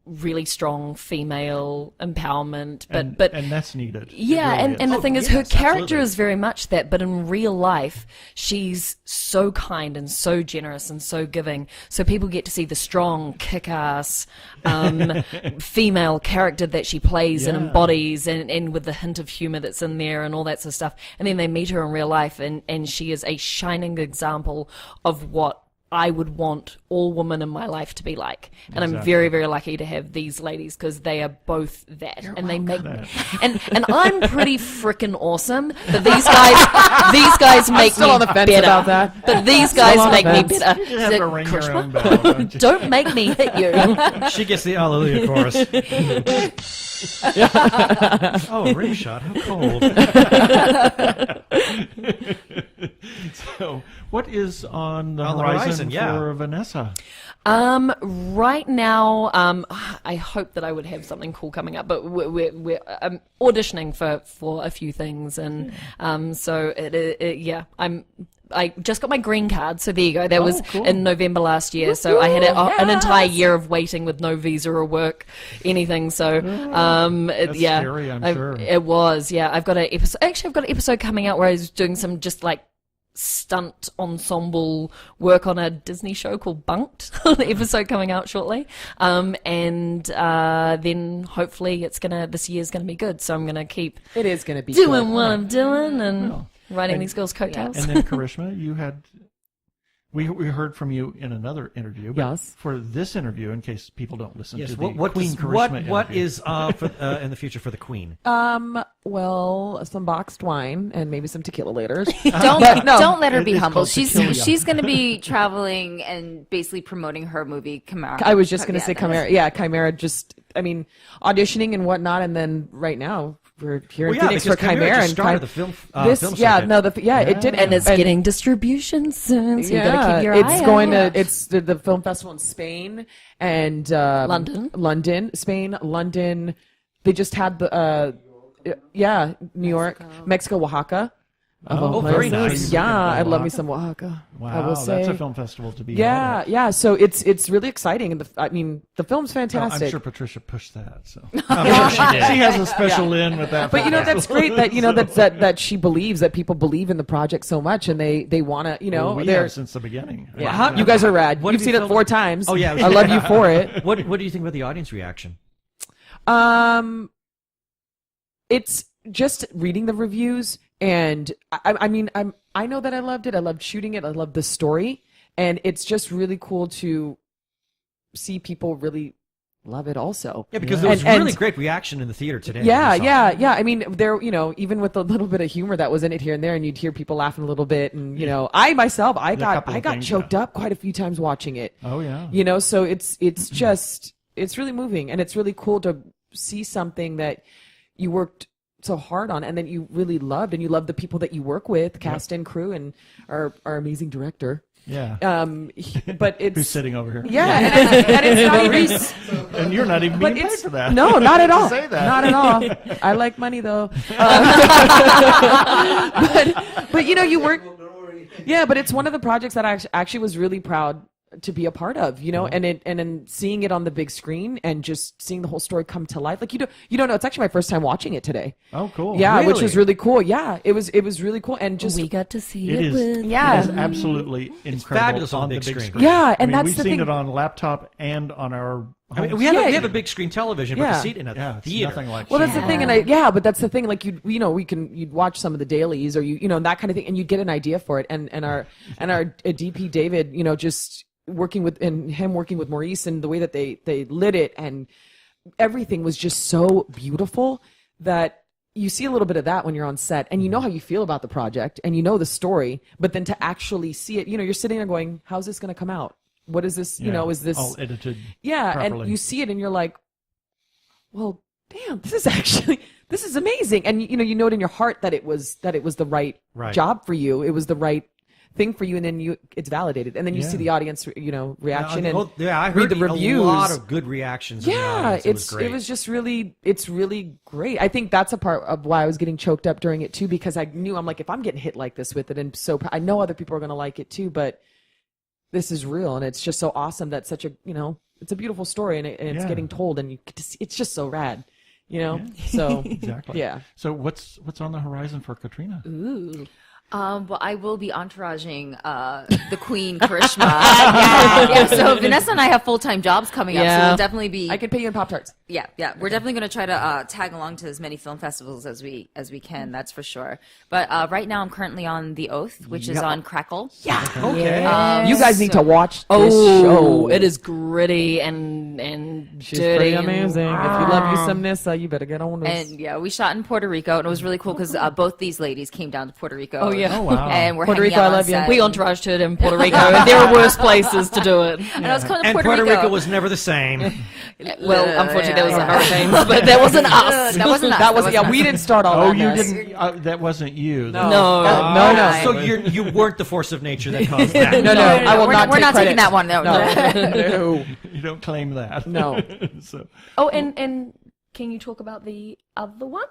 really strong female empowerment, but that's needed. Yeah, really and the thing is, her character absolutely. is very much that, but in real life, she's so kind and so generous and so giving. So people get to see the strong, kick-ass female character that she plays and embodies, and with the hint of humor that's in there and all that sort of stuff. And then they meet her in real life, and she is a shining example of what I would want all women in my life to be like. And I'm very, very lucky to have these ladies, because they are both that. They make me, and I'm pretty freaking awesome, but these guys make me on the fence better. about that. But these guys make me better. You have to ring your own bell, don't you? Don't make me hit you. She gets the Hallelujah chorus. Oh, rim shot, how cold. So, what is on the horizon for Vanessa? Right now, I hope that I would have something cool coming up, but we're auditioning for a few things, and so I just got my green card, so there you go. That was cool. In November last year, so I had an entire year of waiting with no visa or work, anything. So, That's scary, I'm sure. It was, yeah. I've got an episode. Actually, I've got an episode coming out where I was doing some just like stunt ensemble work on a Disney show called Bunked. The episode coming out shortly, and then hopefully this year's gonna be good. So I'm gonna keep doing what I'm doing and riding these girls' coattails. And then Karishma, you had. We heard from you in another interview. But yes. For this interview, in case people don't listen to the what Queen Karishma what interview. is in the future for the Queen? Well, some boxed wine and maybe some tequila later. Don't let her be It's humble. called She's tequila. going to be traveling and basically promoting her movie Chimera. I was just going to say Chimera. Yeah, Chimera. Auditioning and whatnot, and then right now we're here in Phoenix for Chimera and started the film. It did, and it's getting distribution soon, so you gotta keep your eye out. It's the film festival in Spain and London, Spain, London. They just had the New York, Mexico, Oaxaca. Very nice. Yeah, I'd love me some Oaxaca. Wow, I will say. that's a film festival to be. Yeah. So it's really exciting, and the film's fantastic. I'm sure Patricia pushed that. So she has a special in with that. But that's great that that she believes that people believe in the project so much, and they want to we have since the beginning. Yeah, you guys are rad. You've seen it 4 times. Oh yeah, I love you for it. What do you think about the audience reaction? It's just reading the reviews. And I know that I loved it. I loved shooting it. I loved the story, and it's just really cool to see people really love it also. Yeah, because there was really great reaction in the theater today. Yeah. I mean, there, even with a little bit of humor that was in it here and there, and you'd hear people laughing a little bit, and I myself, I got choked up quite a few times watching it. Oh yeah. So it's really moving, and it's really cool to see something that you worked so hard on, and then you really loved, and you love the people that you work with, cast and crew, and our amazing director. Yeah. But it's who's sitting over here? Yeah, and it's not even. And you're not even being paid for that. No, not at all. Say that. Not at all. I like money though. But you work. Yeah, but it's one of the projects that I actually was really proud to be a part of, and then seeing it on the big screen and just seeing the whole story come to life. Like you don't know. It's actually my first time watching it today. Oh, cool. Yeah, really? Which was really cool. Yeah, it was really cool, and just we got to see it. It Is absolutely incredible fabulous on the big screen. Yeah, and that's we've the seen thing. it on laptop and on our. We have a big screen television, but to see it in a it's theater. nothing like. Well, that's the thing, but that's the thing. Like you'd watch some of the dailies, or that kind of thing, and you'd get an idea for it. And our DP David, just working with Maurice, and the way that they lit it, and everything was just so beautiful that you see a little bit of that when you're on set, and you know how you feel about the project, and you know the story, but then to actually see it, you're sitting there going, how's this going to come out? What is this? Is this all edited? Yeah, properly. And you see it, and you're like, well, damn, this is amazing, and you know it in your heart that it was the right job for you. It was the right thing for you, and then it's validated, and then you see the audience reaction and I read heard the reviews. A lot of good reactions. Yeah, it was great. It was just it's really great. I think that's a part of why I was getting choked up during it too, because I knew, I'm like, if I'm getting hit like this with it, and so I know other people are going to like it too, but this is real, and it's just so awesome that such a it's a beautiful story, and it's getting told, and you get to see, it's just so rad. So exactly. Yeah. So what's on the horizon for Katrina? Ooh. Well, I will be entouraging the Queen, Karishma. yeah. So Vanessa and I have full-time jobs coming up, so we'll definitely be. I can pay you in Pop-Tarts. Yeah. We're definitely going to try to tag along to as many film festivals as we can. That's for sure. But right now, I'm currently on The Oath, which is on Crackle. Yeah. Okay. You guys need to watch this show. It is gritty and She's dirty. pretty amazing. If you love you some Nissa, you better get on this. And we shot in Puerto Rico, and it was really cool because both these ladies came down to Puerto Rico. Oh, yeah. Oh, wow. And we're Puerto hanging Rico, out I on love you. set. We entouraged it in Puerto Rico, and there are worse places to do it. And I was calling it And Puerto Rico was never the same. Well, unfortunately, there was a hurricane, but that wasn't us. That wasn't us. That was us. we didn't start all Oh, that. you mess. didn't. That wasn't you. No. No. So you weren't the force of nature that caused that. No, I will we're not we're take not credit. taking that one. No. No. You don't claim that. No. So Oh, and can you talk about the other one?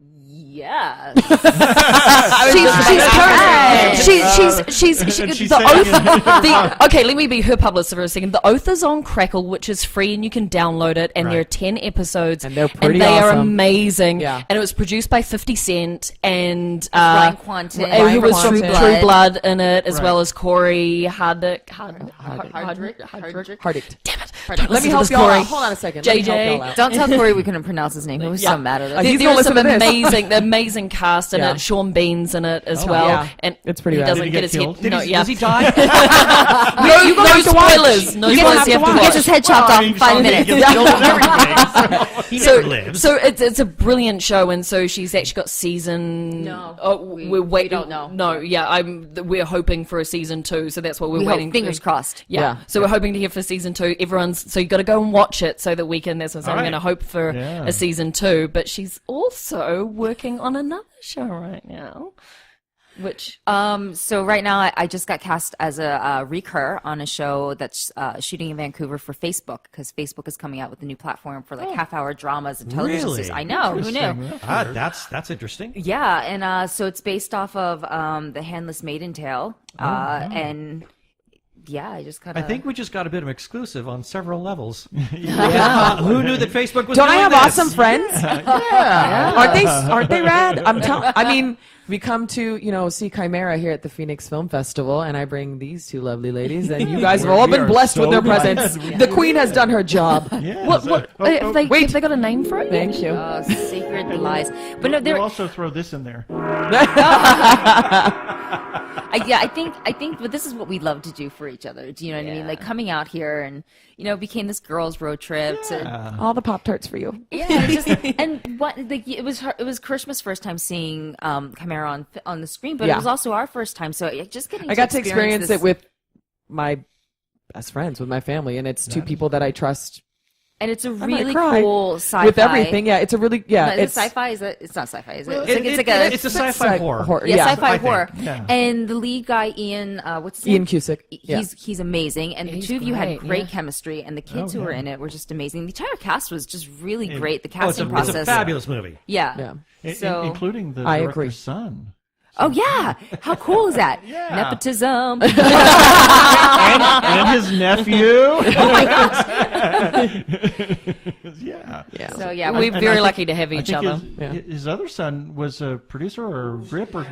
Yes. She's And she's the saying Oath. Okay, let me be her publicist for a second. The Oath is on Crackle, which is free, and you can download it. And there are 10 episodes, And they're pretty they are awesome. amazing. Yeah. And it was produced by 50 Cent and Ryan Quanten. who was from Quanten. True Blood in it, as Right. well as Corey Hardrick. Hardrick. Damn it! Let me help y'all out. Hold on a second. Let me help JJ. y'all out. Don't tell Corey we couldn't pronounce his name. He was so mad at us. He's There gonna are some listen to this. amazing cast in Yeah. it. Sean Bean's in it as well. yeah. And It's pretty he rad. doesn't Did he get get his killed? head. No, Does he die? no spoilers. No You spoilers. have You to have to watch. He gets his head chopped off in 5 minutes. He gets killed and everything. He never lives. So it's a brilliant show, and so she's actually got season. No, we're we waiting. don't know. No, yeah, we're hoping for a season 2, so that's what we're We hope, waiting. fingers crossed. Yeah. So we're hoping to hear for season 2. So you got to go and watch it so that we can. That's what I'm All going to right. hope for Yeah. a season 2. But she's also working on another show right now, which So right now I just got cast as a recur on a show that's shooting in Vancouver for Facebook, because Facebook is coming out with a new platform for half-hour dramas and television Really? series. I know, who knew? That's interesting. Yeah, and so it's based off of the Handless Maiden Tale, and yeah, I just kind I of. think we just got a bit of exclusive on several levels. Who knew that Facebook was Don't I doing have this? awesome friends? Yeah. Aren't they rad? I mean, we come to, see Chimera here at the Phoenix Film Festival, and I bring these two lovely ladies, and you guys have all We been are blessed so with their blessed. presence. The Queen has done her job. yeah. what have they wait. have they got a name for it? Thank you. Sacred Lies, but no, We'll there. also throw this in there. I think, but this is what we love to do for each other. Do you know what I mean? Like coming out here and became this girls' road trip. To, All the Pop-Tarts for you. yeah, and what like it was Karishma's first time seeing Chimera on the screen, but it was also our first time. So just getting I got to experience this, it with my best friends, with my family, and it's two people that I trust And it's a really cool sci-fi. With everything, yeah. It's a really, yeah. No, it's sci-fi? It's not sci-fi, is it? Well, it's a sci-fi horror. Yeah, sci-fi horror. Yeah. And the lead guy, Ian, what's his name? Ian Cusick. He's amazing. And the two of you had great chemistry, and the kids who were in it were just amazing. The entire cast was just really great. The casting process. It's a fabulous movie. Yeah. So, including the director's son. Oh, yeah. How cool is that? Yeah. Nepotism. and his nephew. Oh, my gosh. Yeah. So, yeah. We're very lucky to have each other. His other son was a producer or a grip or... PA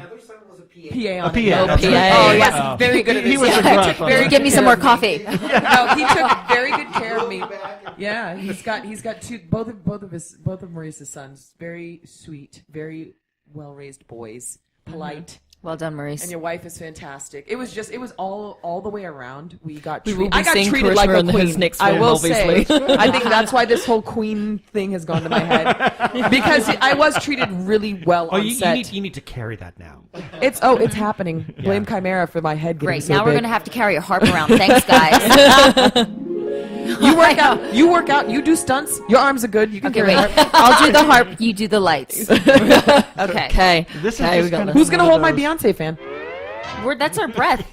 on PA. it. Oh, yes. Very good at this. He was a gruff. Give me some more coffee. No, he took very good care of me. Yeah, he's got two, both of Maurice's sons, very sweet, very well raised boys, polite. Well done, Maurice. And your wife is fantastic. It was all the way around. We I will be got seeing treated Karishma like a in queen. his next I film, will obviously. say. I think that's why this whole queen thing has gone to my head because I was treated really well on set. You need to carry that now. It's happening. Blame Chimera for my head getting Great. so Now we're big. going to have to carry a harp around. Thanks, guys. You work out. You do stunts. Your arms are good. You can Okay, carry wait. a harp. I'll do the harp. You do the lights. Okay. Okay. This is Okay, just kind of Who's gonna one hold of my those- Beyonce fan? That's our breath.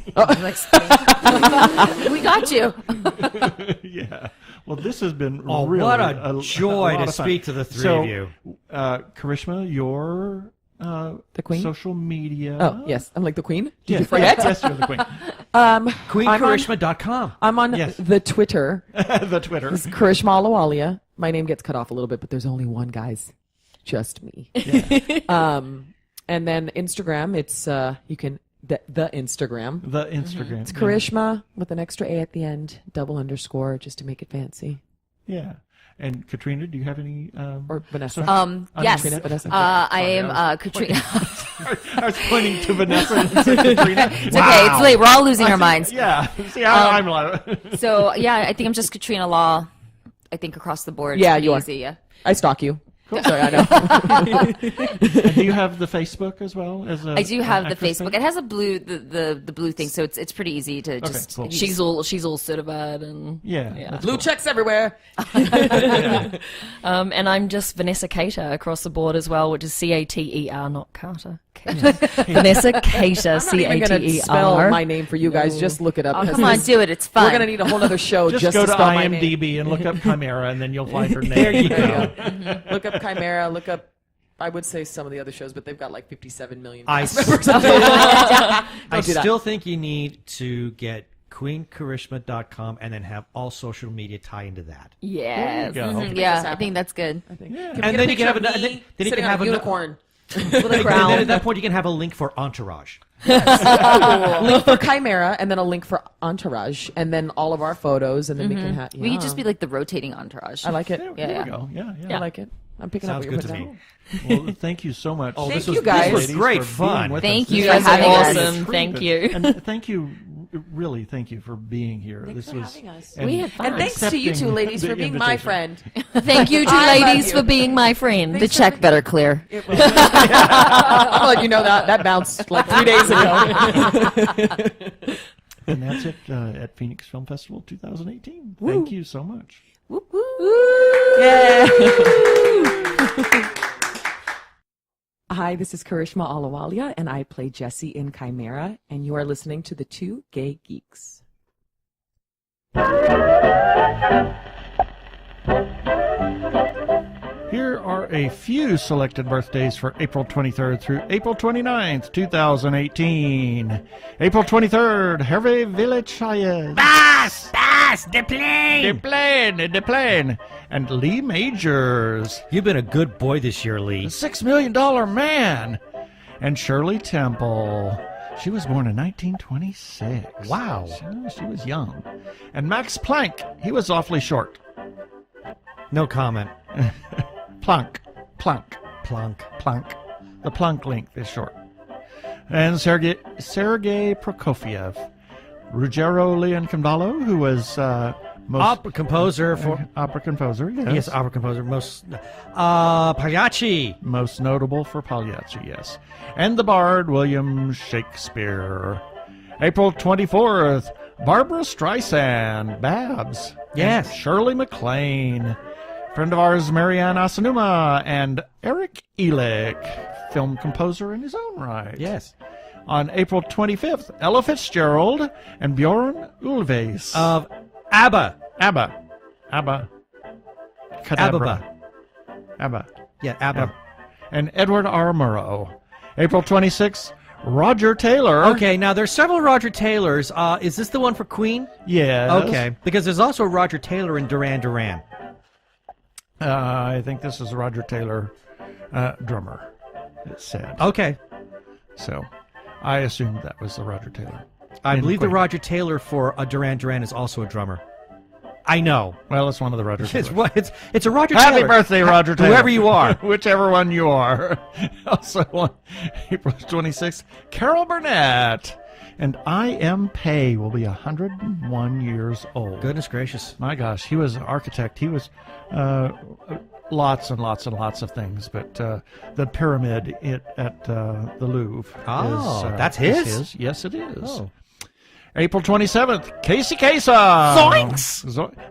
We got you. Yeah. Well, this has been Oh, really what a joy lot to of fun. speak to the three so, of you. Karishma, your The queen? social media. Oh, yes. I'm like the queen. Did Yes, you forget? Yes, you're the queen. QueenCharishma.com. I'm on Yes. the Twitter. The Twitter. It's Karishma Alawalia. My name gets cut off a little bit, but there's only one, guys. Just me. Yeah. And then Instagram, it's you can the Instagram. The Instagram. It's Karishma with an extra A at the end, _, just to make it fancy. Yeah. And Katrina, do you have any? Or Vanessa. Yes. Katrina, Vanessa. I am Katrina. I was pointing to Vanessa and to Katrina. It's okay. It's late. We're all losing our minds. Yeah. See how I'm like. So, yeah, I think I'm just Katrina Law. I think across the board. Yeah, it's you are. easy, yeah. I stalk you. Sorry, I know. Do you have the Facebook as well? I do have the actress Facebook. page? It has a blue the blue thing, so it's pretty easy to just. cool. She's all certified and Yeah. That's Blue cool. checks everywhere. and I'm just Vanessa Cater across the board as well, which is Cater, not Carter. Vanessa Cater, I'm not even going to spell Cater. my name for you guys. Just look it up. Oh, 'cause come on, this- do it. It's fun. We're going to need a whole other show Just just go to to spell my name. IMDb and look up Chimera, and then you'll find her name. There you go. Look up Chimera. Look up. I would say some of the other shows, but they've got like 57 million. I cast members. Don't do that. still think you need to get QueenCharishma.com and then have all social media tie into that. Yes. There you go. Mhm. Yeah, I think that's good. And then you can have then you can have a unicorn. With a And then crown. at that point, you can have a link for Entourage. Link for Chimera, and then a link for Entourage, and then all of our photos, and then we can have. We could just be like the rotating entourage. I like it. There Yeah. we go. Yeah. I like it. I'm picking Sounds up what good you're to putting me. down. Well, thank you so much. Oh, Thank you guys. This was great for being fun. with Thank us. you This for is having us. Awesome. Thank you. And thank you, really, thank you for being here. Thanks this for was having us. and We had fun. And thanks to you two accepting ladies the for being my invitation. friend. Thank you two I love ladies you. for being my friend. The check better clear. I'll let you know that bounced like 3 days ago. And that's it at Phoenix Film Festival 2018. Thank you so much. Yeah. Hi, this is Karishma Alawalia, and I play Jessie in Chimera, and you are listening to The Two Gay Geeks. Here are a few selected birthdays for April 23rd through April 29th, 2018. April 23rd, Hervé Villechaize. The plane. And Lee Majors. You've been a good boy this year, Lee. The $6 Million Man. And Shirley Temple. She was born in 1926. Wow. She was young. And Max Planck. He was awfully short. No comment. Planck. Plunk. The Planck length is short. And Sergei Prokofiev. Ruggero Leoncavallo, who was most Opera composer for... opera composer. Yes. Yes, opera composer. Pagliacci. Most notable for Pagliacci, yes. And the bard William Shakespeare. April 24th, Barbara Streisand, Babs. Yes. And Shirley MacLaine. Friend of ours, Marianne Asanuma, and Eric Elick, film composer in his own right. Yes. On April 25th, Ella Fitzgerald and Bjorn Ulvaeus. Of ABBA. ABBA. ABBA. Cadabra. ABBA. Yeah, ABBA. Yeah. And Edward R. Murrow. April 26th, Roger Taylor. Okay, now there's several Roger Taylors. Is this the one for Queen? Yes. Okay, because there's also Roger Taylor in Duran Duran. I think this is Roger Taylor, drummer, it said. Okay. So, I assumed that was the Roger Taylor. I believe the Roger Taylor for Duran Duran is also a drummer. I know. Well, it's one of the Roger Taylors. It's a Roger Happy Taylor. Happy birthday, Roger Taylor. Whoever you are. Whichever one you are. Also on April 26th, Carol Burnett. And I.M. Pei will be 101 years old. Goodness gracious. My gosh, he was an architect. He was lots and lots and lots of things, but the pyramid at the Louvre that's his? is his. Yes, it is. Oh. April 27th, Casey Kasem. Zoinks!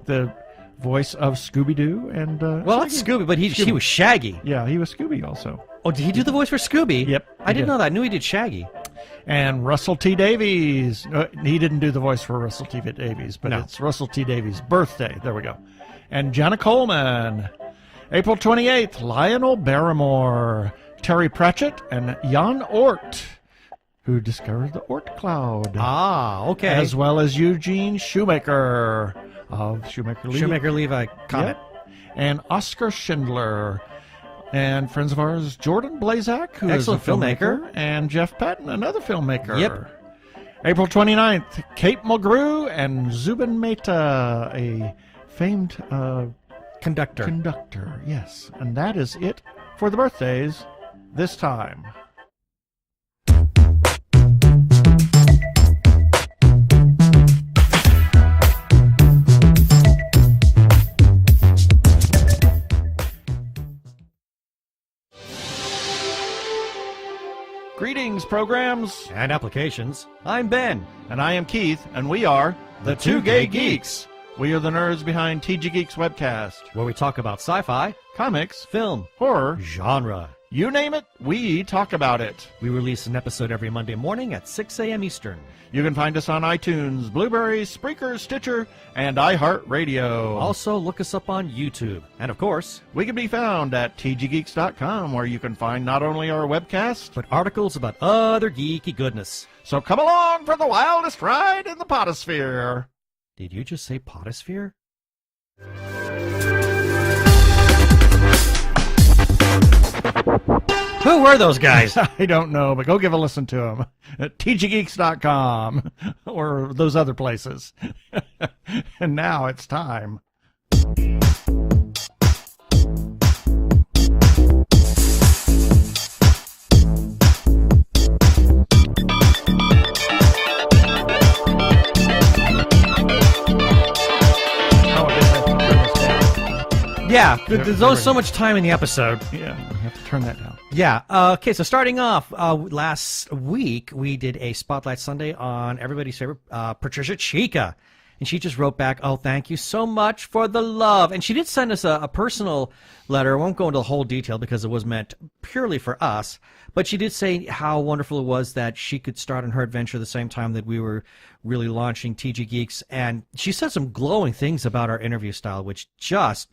The voice of Scooby-Doo. And well, that's Scooby, but he was Shaggy. Yeah, he was Scooby also. Oh, did he do the voice for Scooby? Yep. I didn't know that. I knew he did Shaggy. And Russell T. Davies. He didn't do the voice for Russell T. Davies, but it's Russell T. Davies' birthday. There we go. And Jenna Coleman. April 28th, Lionel Barrymore, Terry Pratchett, and Jan Ort, who discovered the Oort cloud. Ah, okay. As well as Eugene Shoemaker of Shoemaker-Levy Comet. Yep. And Oscar Schindler. And friends of ours, Jordan Blazak, who is a filmmaker, and Jeff Patton, another filmmaker. Yep. April 29th, Kate Mulgrew and Zubin Mehta, a famed conductor, yes. And that is it for the birthdays this time. Greetings, programs. And applications. I'm Ben. And I am Keith, and we are the Two Gay Geeks. We are the nerds behind TG Geeks Webcast, where we talk about sci-fi, comics, film, horror, genre. You name it, we talk about it. We release an episode every Monday morning at 6 a.m. Eastern. You can find us on iTunes, Blueberry, Spreaker, Stitcher, and iHeartRadio. Also, look us up on YouTube. And, of course, we can be found at tggeeks.com, where you can find not only our webcast, but articles about other geeky goodness. So come along for the wildest ride in the potosphere. Did you just say potosphere? Who were those guys? I don't know, but go give a listen to them at tggeeks.com or those other places. And now it's time. Yeah, there's always so much time in the episode. Yeah, we have to turn that down. Yeah. Okay, so starting off, last week we did a Spotlight Sunday on everybody's favorite Patricia Chica. And she just wrote back, oh, thank you so much for the love. And she did send us a personal letter. I won't go into the whole detail because it was meant purely for us. But she did say how wonderful it was that she could start on her adventure the same time that we were really launching TG Geeks. And she said some glowing things about our interview style, which just,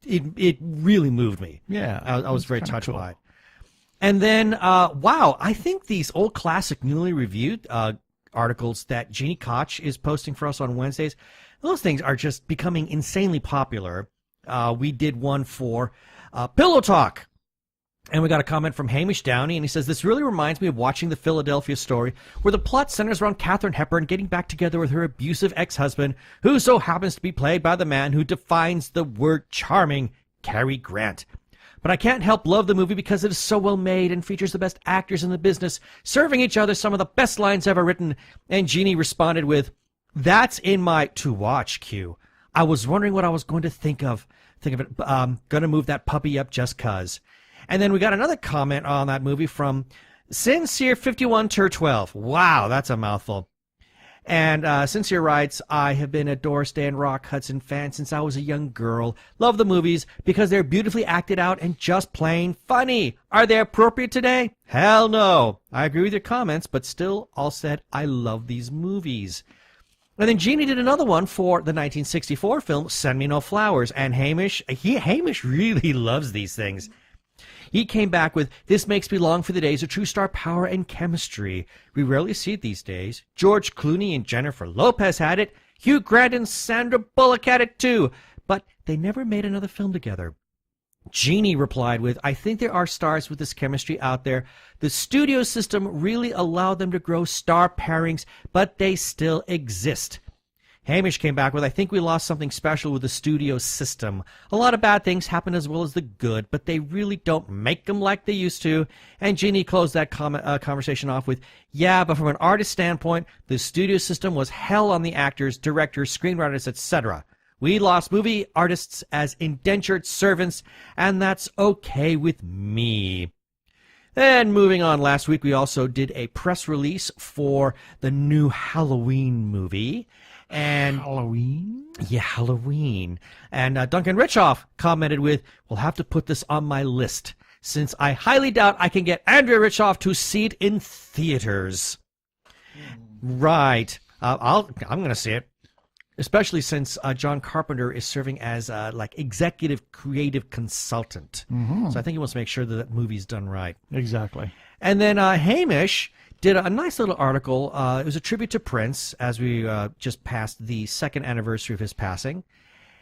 it really moved me. Yeah. I was very touched by it. And then, wow, I think these old classic newly reviewed articles that Jeannie Koch is posting for us on Wednesdays, those things are just becoming insanely popular. We did one for Pillow Talk, and we got a comment from Hamish Downey, and he says, this really reminds me of watching the Philadelphia Story, where the plot centers around Katharine Hepburn getting back together with her abusive ex-husband, who so happens to be played by the man who defines the word charming, Cary Grant. But I can't help love the movie because it is so well made and features the best actors in the business, serving each other some of the best lines ever written. And Jeannie responded with, that's in my to-watch queue. I was wondering what I was going to think of it. Gonna move that puppy up just cuz. And then we got another comment on that movie from Sincere51 Tur 12. Wow, that's a mouthful. And Sincere writes, I have been a Doris Day and Rock Hudson fan since I was a young girl. Love the movies because they're beautifully acted out and just plain funny. Are they appropriate today? Hell no. I agree with your comments, but still all said, I love these movies. And then Jeannie did another one for the 1964 film Send Me No Flowers. And Hamish really loves these things. He came back with, this makes me long for the days of true star power and chemistry. We rarely see it these days. George Clooney and Jennifer Lopez had it. Hugh Grant and Sandra Bullock had it too. But they never made another film together. Jeannie replied with, I think there are stars with this chemistry out there. The studio system really allowed them to grow star pairings, but they still exist. Hamish came back with, I think we lost something special with the studio system. A lot of bad things happen as well as the good, but they really don't make them like they used to. And Jeannie closed that conversation off with, yeah, but from an artist standpoint, the studio system was hell on the actors, directors, screenwriters, etc. We lost movie artists as indentured servants, and that's okay with me. And moving on, last week we also did a press release for the new Halloween movie. And Halloween? Yeah, Halloween. And Duncan Richoff commented with, we'll have to put this on my list, since I highly doubt I can get Andrea Richoff to see it in theaters. Right. I'm going to see it. Especially since John Carpenter is serving as like executive creative consultant. Mm-hmm. So I think he wants to make sure that that movie's done right. Exactly. And then Hamish did a nice little article. It was a tribute to Prince, as we just passed the second anniversary of his passing.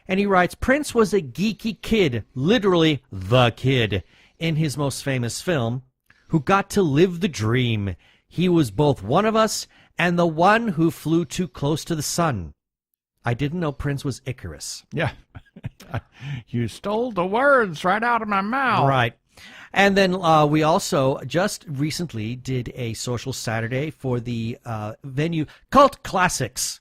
And he writes, Prince was a geeky kid, literally the kid, in his most famous film, who got to live the dream. He was both one of us and the one who flew too close to the sun. I didn't know Prince was Icarus. Yeah. You stole the words right out of my mouth. Right. And then we also just recently did a social Saturday for the venue Cult Classics.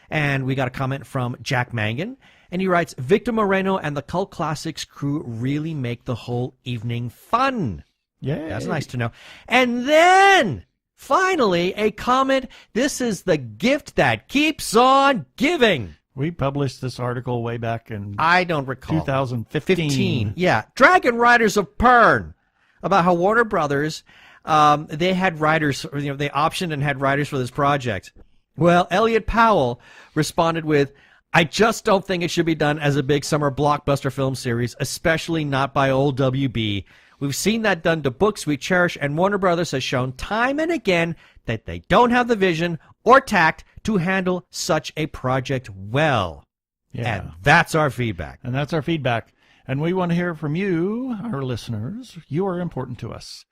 And we got a comment from Jack Mangan. And he writes, Victor Moreno and the Cult Classics crew really make the whole evening fun. Yeah. That's nice to know. And then, finally, a comment. This is the gift that keeps on giving. We published this article way back in I don't recall. 2015. Yeah. Dragon Riders of Pern. About how Warner Brothers, they had writers, they optioned and had writers for this project. Well, Elliot Powell responded with, I just don't think it should be done as a big summer blockbuster film series, especially not by old WB. We've seen that done to books we cherish, and Warner Brothers has shown time and again that they don't have the vision or tact to handle such a project well. Yeah. And that's our feedback. And that's our feedback. And we want to hear from you, our listeners. You are important to us.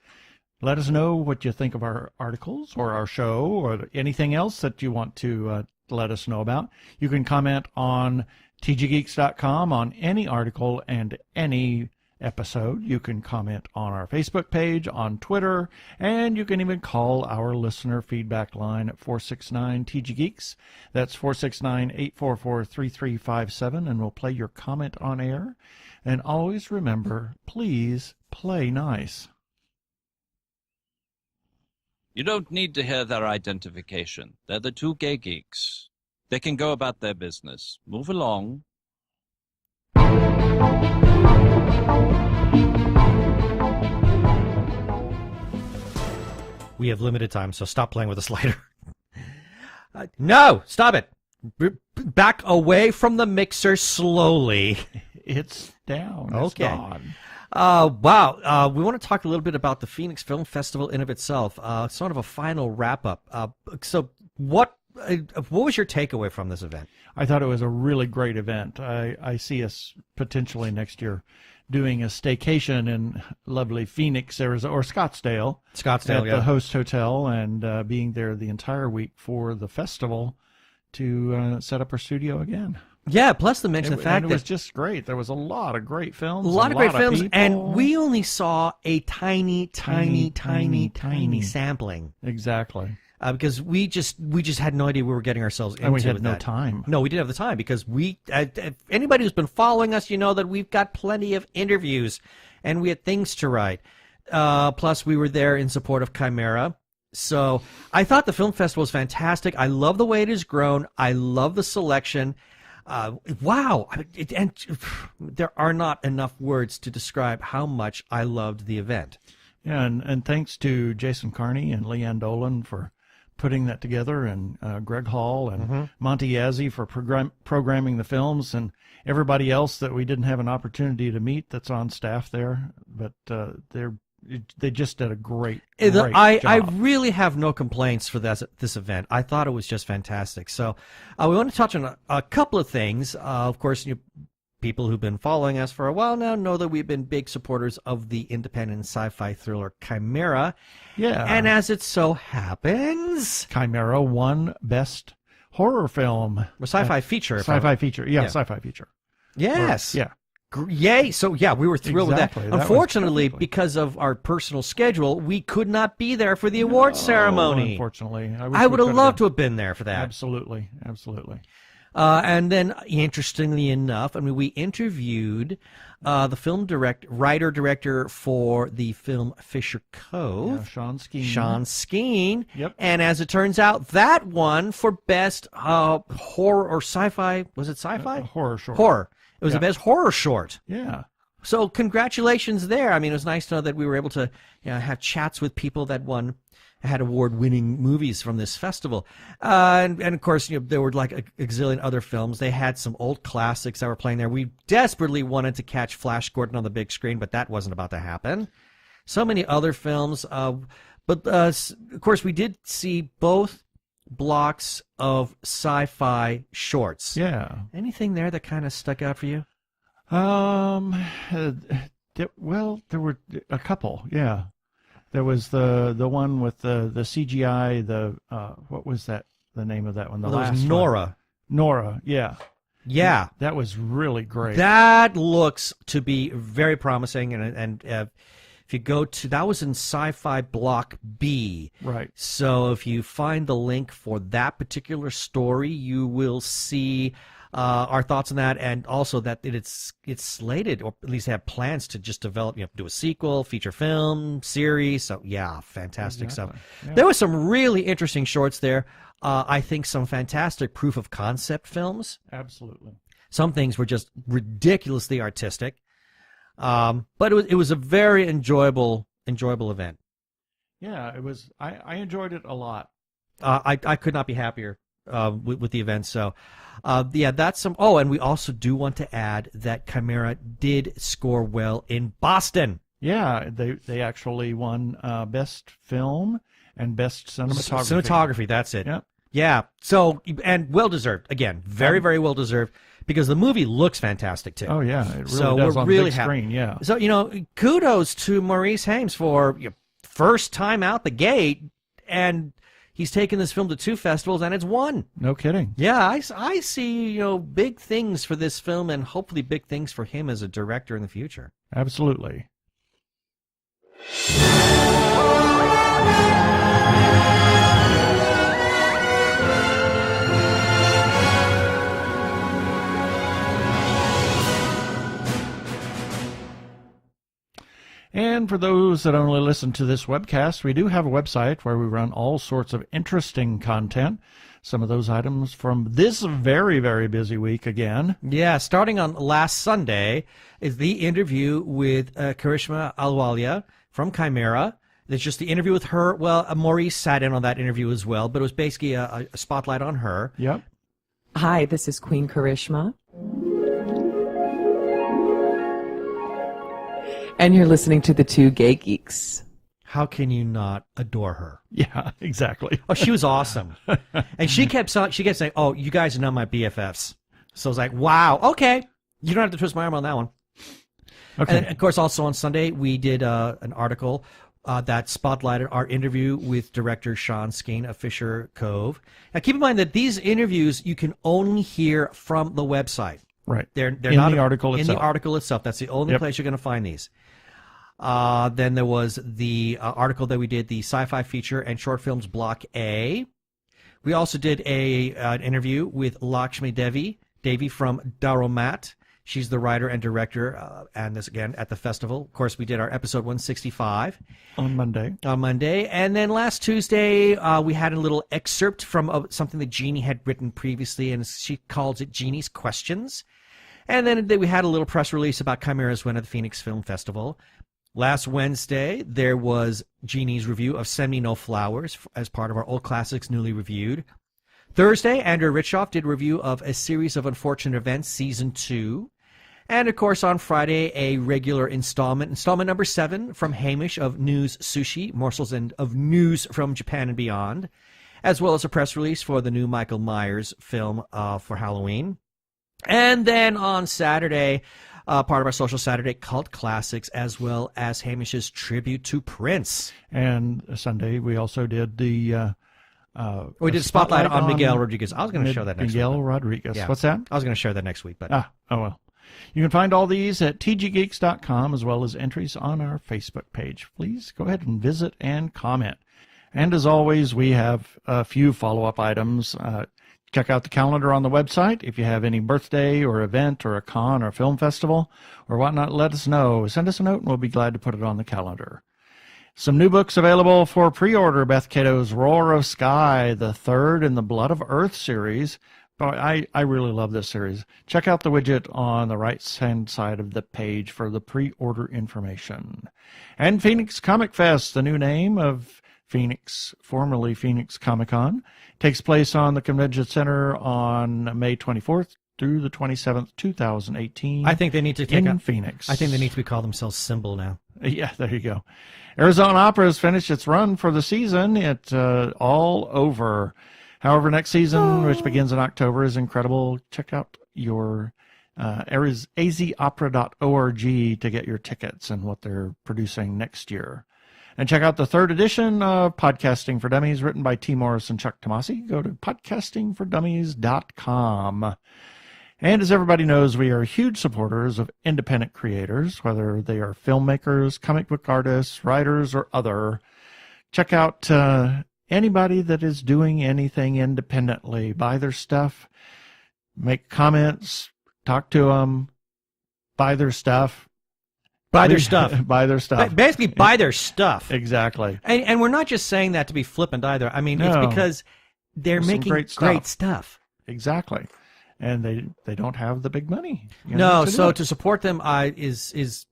Let us know what you think of our articles or our show or anything else that you want to let us know about. You can comment on tggeeks.com on any article and any episode. You can comment on our Facebook page, on Twitter, and you can even call our listener feedback line at 469-TGGeeks. That's 469-844-3357, and we'll play your comment on air. And always remember, please play nice. You don't need to hear their identification. They're the two gay geeks. They can go about their business. Move along. We have limited time, so stop playing with us later. No, stop it. Back away from the mixer slowly. It's down. Okay. It's gone. Wow. We want to talk a little bit about the Phoenix Film Festival in of itself. Sort of a final wrap-up. So what was your takeaway from this event? I thought it was a really great event. I see us potentially next year doing a staycation in lovely Phoenix, Arizona, or Scottsdale. At the host hotel, and being there the entire week for the festival to set up our studio again. Yeah, plus the mention the fact that it was just great. There was a lot of great films. A lot of great films, and we only saw a tiny sampling. Exactly. Because we just had no idea we were getting ourselves into. And we had no time. No, we didn't have the time because anybody who's been following us, you know that we've got plenty of interviews and we had things to write. Plus, we were there in support of Chimera. So I thought the film festival was fantastic. I love the way it has grown. I love the selection. Wow. And there are not enough words to describe how much I loved the event. Yeah, and thanks to Jason Carney and Leanne Dolan for putting that together, and Greg Hall and Monty Yazzie for programming the films, and everybody else that we didn't have an opportunity to meet that's on staff there. But they just did a great job. I really have no complaints for this event. I thought it was just fantastic. So we want to touch on a couple of things. Of course, people who've been following us for a while now know that we've been big supporters of the independent sci-fi thriller Chimera. Yeah. And as it so happens, Chimera won Best Horror Film. Or Sci-Fi Feature. Sci-Fi Feature. Yeah, Sci-Fi Feature. Yes. Yeah. Yay. So, yeah, we were thrilled with that. Unfortunately, that because of our personal schedule, we could not be there for the awards ceremony. Unfortunately. I would have loved to have been there for that. Absolutely. And then, interestingly enough, we interviewed the film writer-director for the film Fisher Cove. Yeah, Sean Skeen. Yep. And as it turns out, that won for best horror or sci-fi. Was it sci-fi? Horror short. Horror. It was the best horror short. Yeah. So congratulations there. It was nice to know that we were able to have chats with people that had award-winning movies from this festival. And of course, there were like a gazillion other films. They had some old classics that were playing there. We desperately wanted to catch Flash Gordon on the big screen, but that wasn't about to happen. So many other films. But of course, we did see both blocks of sci-fi shorts. Yeah. Anything there that kind of stuck out for you? Well, there were a couple, yeah. There was the one with the CGI, what was that, the name of that one? The last was Nora. One. Nora, yeah. Yeah. That was really great. That looks to be very promising, and if you go to, that was in Sci-Fi Block B. Right. So if you find the link for that particular story, you will see our thoughts on that, and also that it's slated, or at least have plans to just develop, do a sequel, feature film, series. So yeah, fantastic stuff. Yeah. There was some really interesting shorts there. I think some fantastic proof of concept films. Absolutely. Some things were just ridiculously artistic. But it was a very enjoyable event. Yeah, it was. I enjoyed it a lot. I could not be happier with the event. So, that's some. Oh, and we also do want to add that Chimera did score well in Boston. Yeah, they actually won Best Film and Best Cinematography. Cinematography, that's it. Yep. Yeah. So, and well deserved. Again, very, very well deserved, because the movie looks fantastic too. Oh yeah, it really does on the big screen. Yeah. So kudos to Maurice Hames for first time out the gate, and he's taken this film to 2 festivals and it's won. No kidding. Yeah, I see big things for this film, and hopefully big things for him as a director in the future. Absolutely. And for those that only listen to this webcast, we do have a website where we run all sorts of interesting content. Some of those items from this very, very busy week again. Yeah, starting on last Sunday is the interview with Karishma Alwalia from Chimera. It's just the interview with her. Well, Maurice sat in on that interview as well, but it was basically a spotlight on her. Yep. Hi, this is Queen Karishma. And you're listening to the 2 Gay Geeks. How can you not adore her? Yeah, exactly. Oh, she was awesome. And she kept saying, oh, you guys are not my BFFs. So I was like, wow, okay. You don't have to twist my arm on that one. Okay. And, of course, also on Sunday, we did an article that spotlighted our interview with director Sean Skeen of Fisher Cove. Now, keep in mind that these interviews you can only hear from the website. Right. They're in not the article itself. In the article itself. That's the only place you're going to find these. Then there was the article that we did, the sci-fi feature and short films block A. We also did an interview with Lakshmi Devi from Daromat. She's the writer and director, and this again at the festival. Of course, we did our episode 165 on Monday. And then last Tuesday, we had a little excerpt from something that Jeannie had written previously, and she calls it Jeannie's Questions. And then we had a little press release about Chimera's win at the Phoenix Film Festival. Last Wednesday, there was Jeannie's review of Send Me No Flowers as part of our Old Classics Newly Reviewed. Thursday, Andrea Richoff did a review of A Series of Unfortunate Events, Season 2. And, of course, on Friday, a regular installment number 7 from Hamish of News Sushi, morsels of news from Japan and beyond, as well as a press release for the new Michael Myers film for Halloween. And then on Saturday, part of our Social Saturday Cult Classics, as well as Hamish's tribute to Prince. And Sunday, we also did the... we did a spotlight on Miguel Rodriguez. I was going to show that next week. Miguel Rodriguez. Yeah. What's that? I was going to share that next week. But oh well. You can find all these at tggeeks.com as well as entries on our Facebook page. Please go ahead and visit and comment. And as always, we have a few follow-up items. Check out the calendar on the website. If you have any birthday or event or a con or film festival or whatnot, let us know. Send us a note and we'll be glad to put it on the calendar. Some new books available for pre-order. Beth Cato's Roar of Sky, the third in the Blood of Earth series. I really love this series. Check out the widget on the right-hand side of the page for the pre-order information. And Phoenix Comic Fest, the new name of Phoenix, formerly Phoenix Comic-Con, takes place on the Convention Center on May 24th through the 27th, 2018. I think they need to Phoenix. I think they need to call themselves Symbol now. Yeah, there you go. Arizona Opera has finished its run for the season. It's all over. However, next season, which begins in October, is incredible. Check out your azopera.org to get your tickets and what they're producing next year. And check out the third edition of Podcasting for Dummies, written by T. Morris and Chuck Tomasi. Go to podcastingfordummies.com. And as everybody knows, we are huge supporters of independent creators, whether they are filmmakers, comic book artists, writers, or other. Check out anybody that is doing anything independently. Buy their stuff, make comments, talk to them, buy their stuff. Buy their stuff. Buy their stuff. Basically, buy their stuff. Exactly. And we're not just saying that to be flippant either. I mean, it's because they're making great stuff. Exactly. And they don't have the big money. To support them is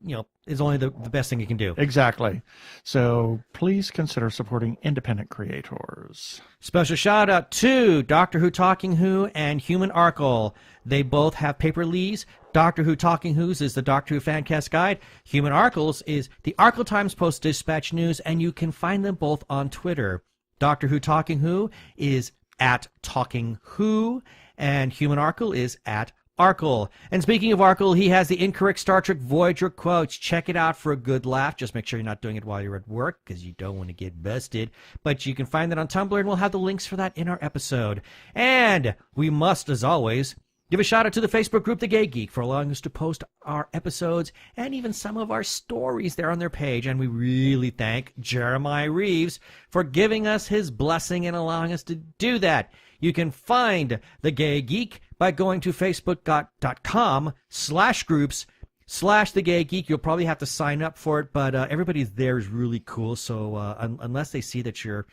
only the best thing you can do. Exactly. So please consider supporting independent creators. Special shout out to Doctor Who Talking Who and Human Arkle. They both have paper leads. Doctor Who Talking Who's is the Doctor Who Fancast Guide. Human Arkle's is the Arkle Times Post Dispatch News, and you can find them both on Twitter. Doctor Who Talking Who is at Talking Who, and Human Arkle is at Arkle. And speaking of Arkle, he has the incorrect Star Trek Voyager quotes. Check it out for a good laugh. Just make sure you're not doing it while you're at work, because you don't want to get busted. But you can find that on Tumblr, and we'll have the links for that in our episode. And we must, as always, give a shout out to the Facebook group, The Gay Geek, for allowing us to post our episodes and even some of our stories there on their page. And we really thank Jeremiah Reeves for giving us his blessing and allowing us to do that. You can find The Gay Geek by going to facebook.com/groups/The Gay Geek. You'll probably have to sign up for it, but everybody there is really cool. So unless they see that you're,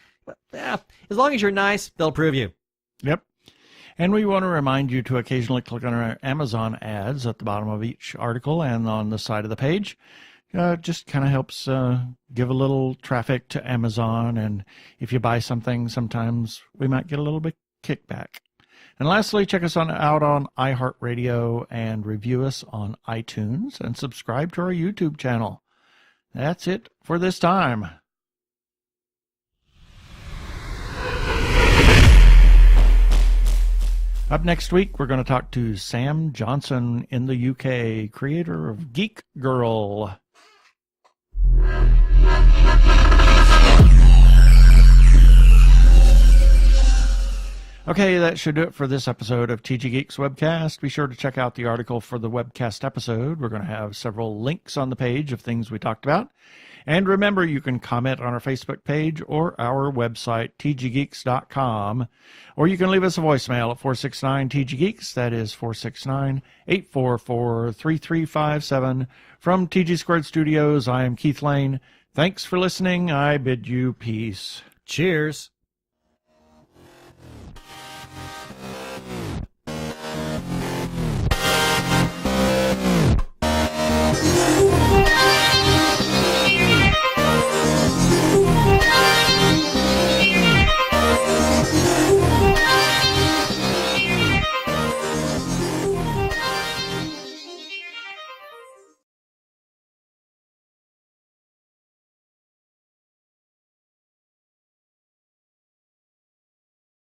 as long as you're nice, they'll approve you. Yep. And we want to remind you to occasionally click on our Amazon ads at the bottom of each article and on the side of the page. Just kind of helps give a little traffic to Amazon. And if you buy something, sometimes we might get a little bit kickback. And lastly, check us out on iHeartRadio and review us on iTunes and subscribe to our YouTube channel. That's it for this time. Up next week, we're going to talk to Sam Johnson in the UK, creator of Geek Girl. Okay, that should do it for this episode of TG Geeks Webcast. Be sure to check out the article for the webcast episode. We're going to have several links on the page of things we talked about. And remember, you can comment on our Facebook page or our website, tggeeks.com, or you can leave us a voicemail at 469-TG-GEEKS. That is 469-844-3357. From TG Squared Studios, I am Keith Lane. Thanks for listening. I bid you peace. Cheers.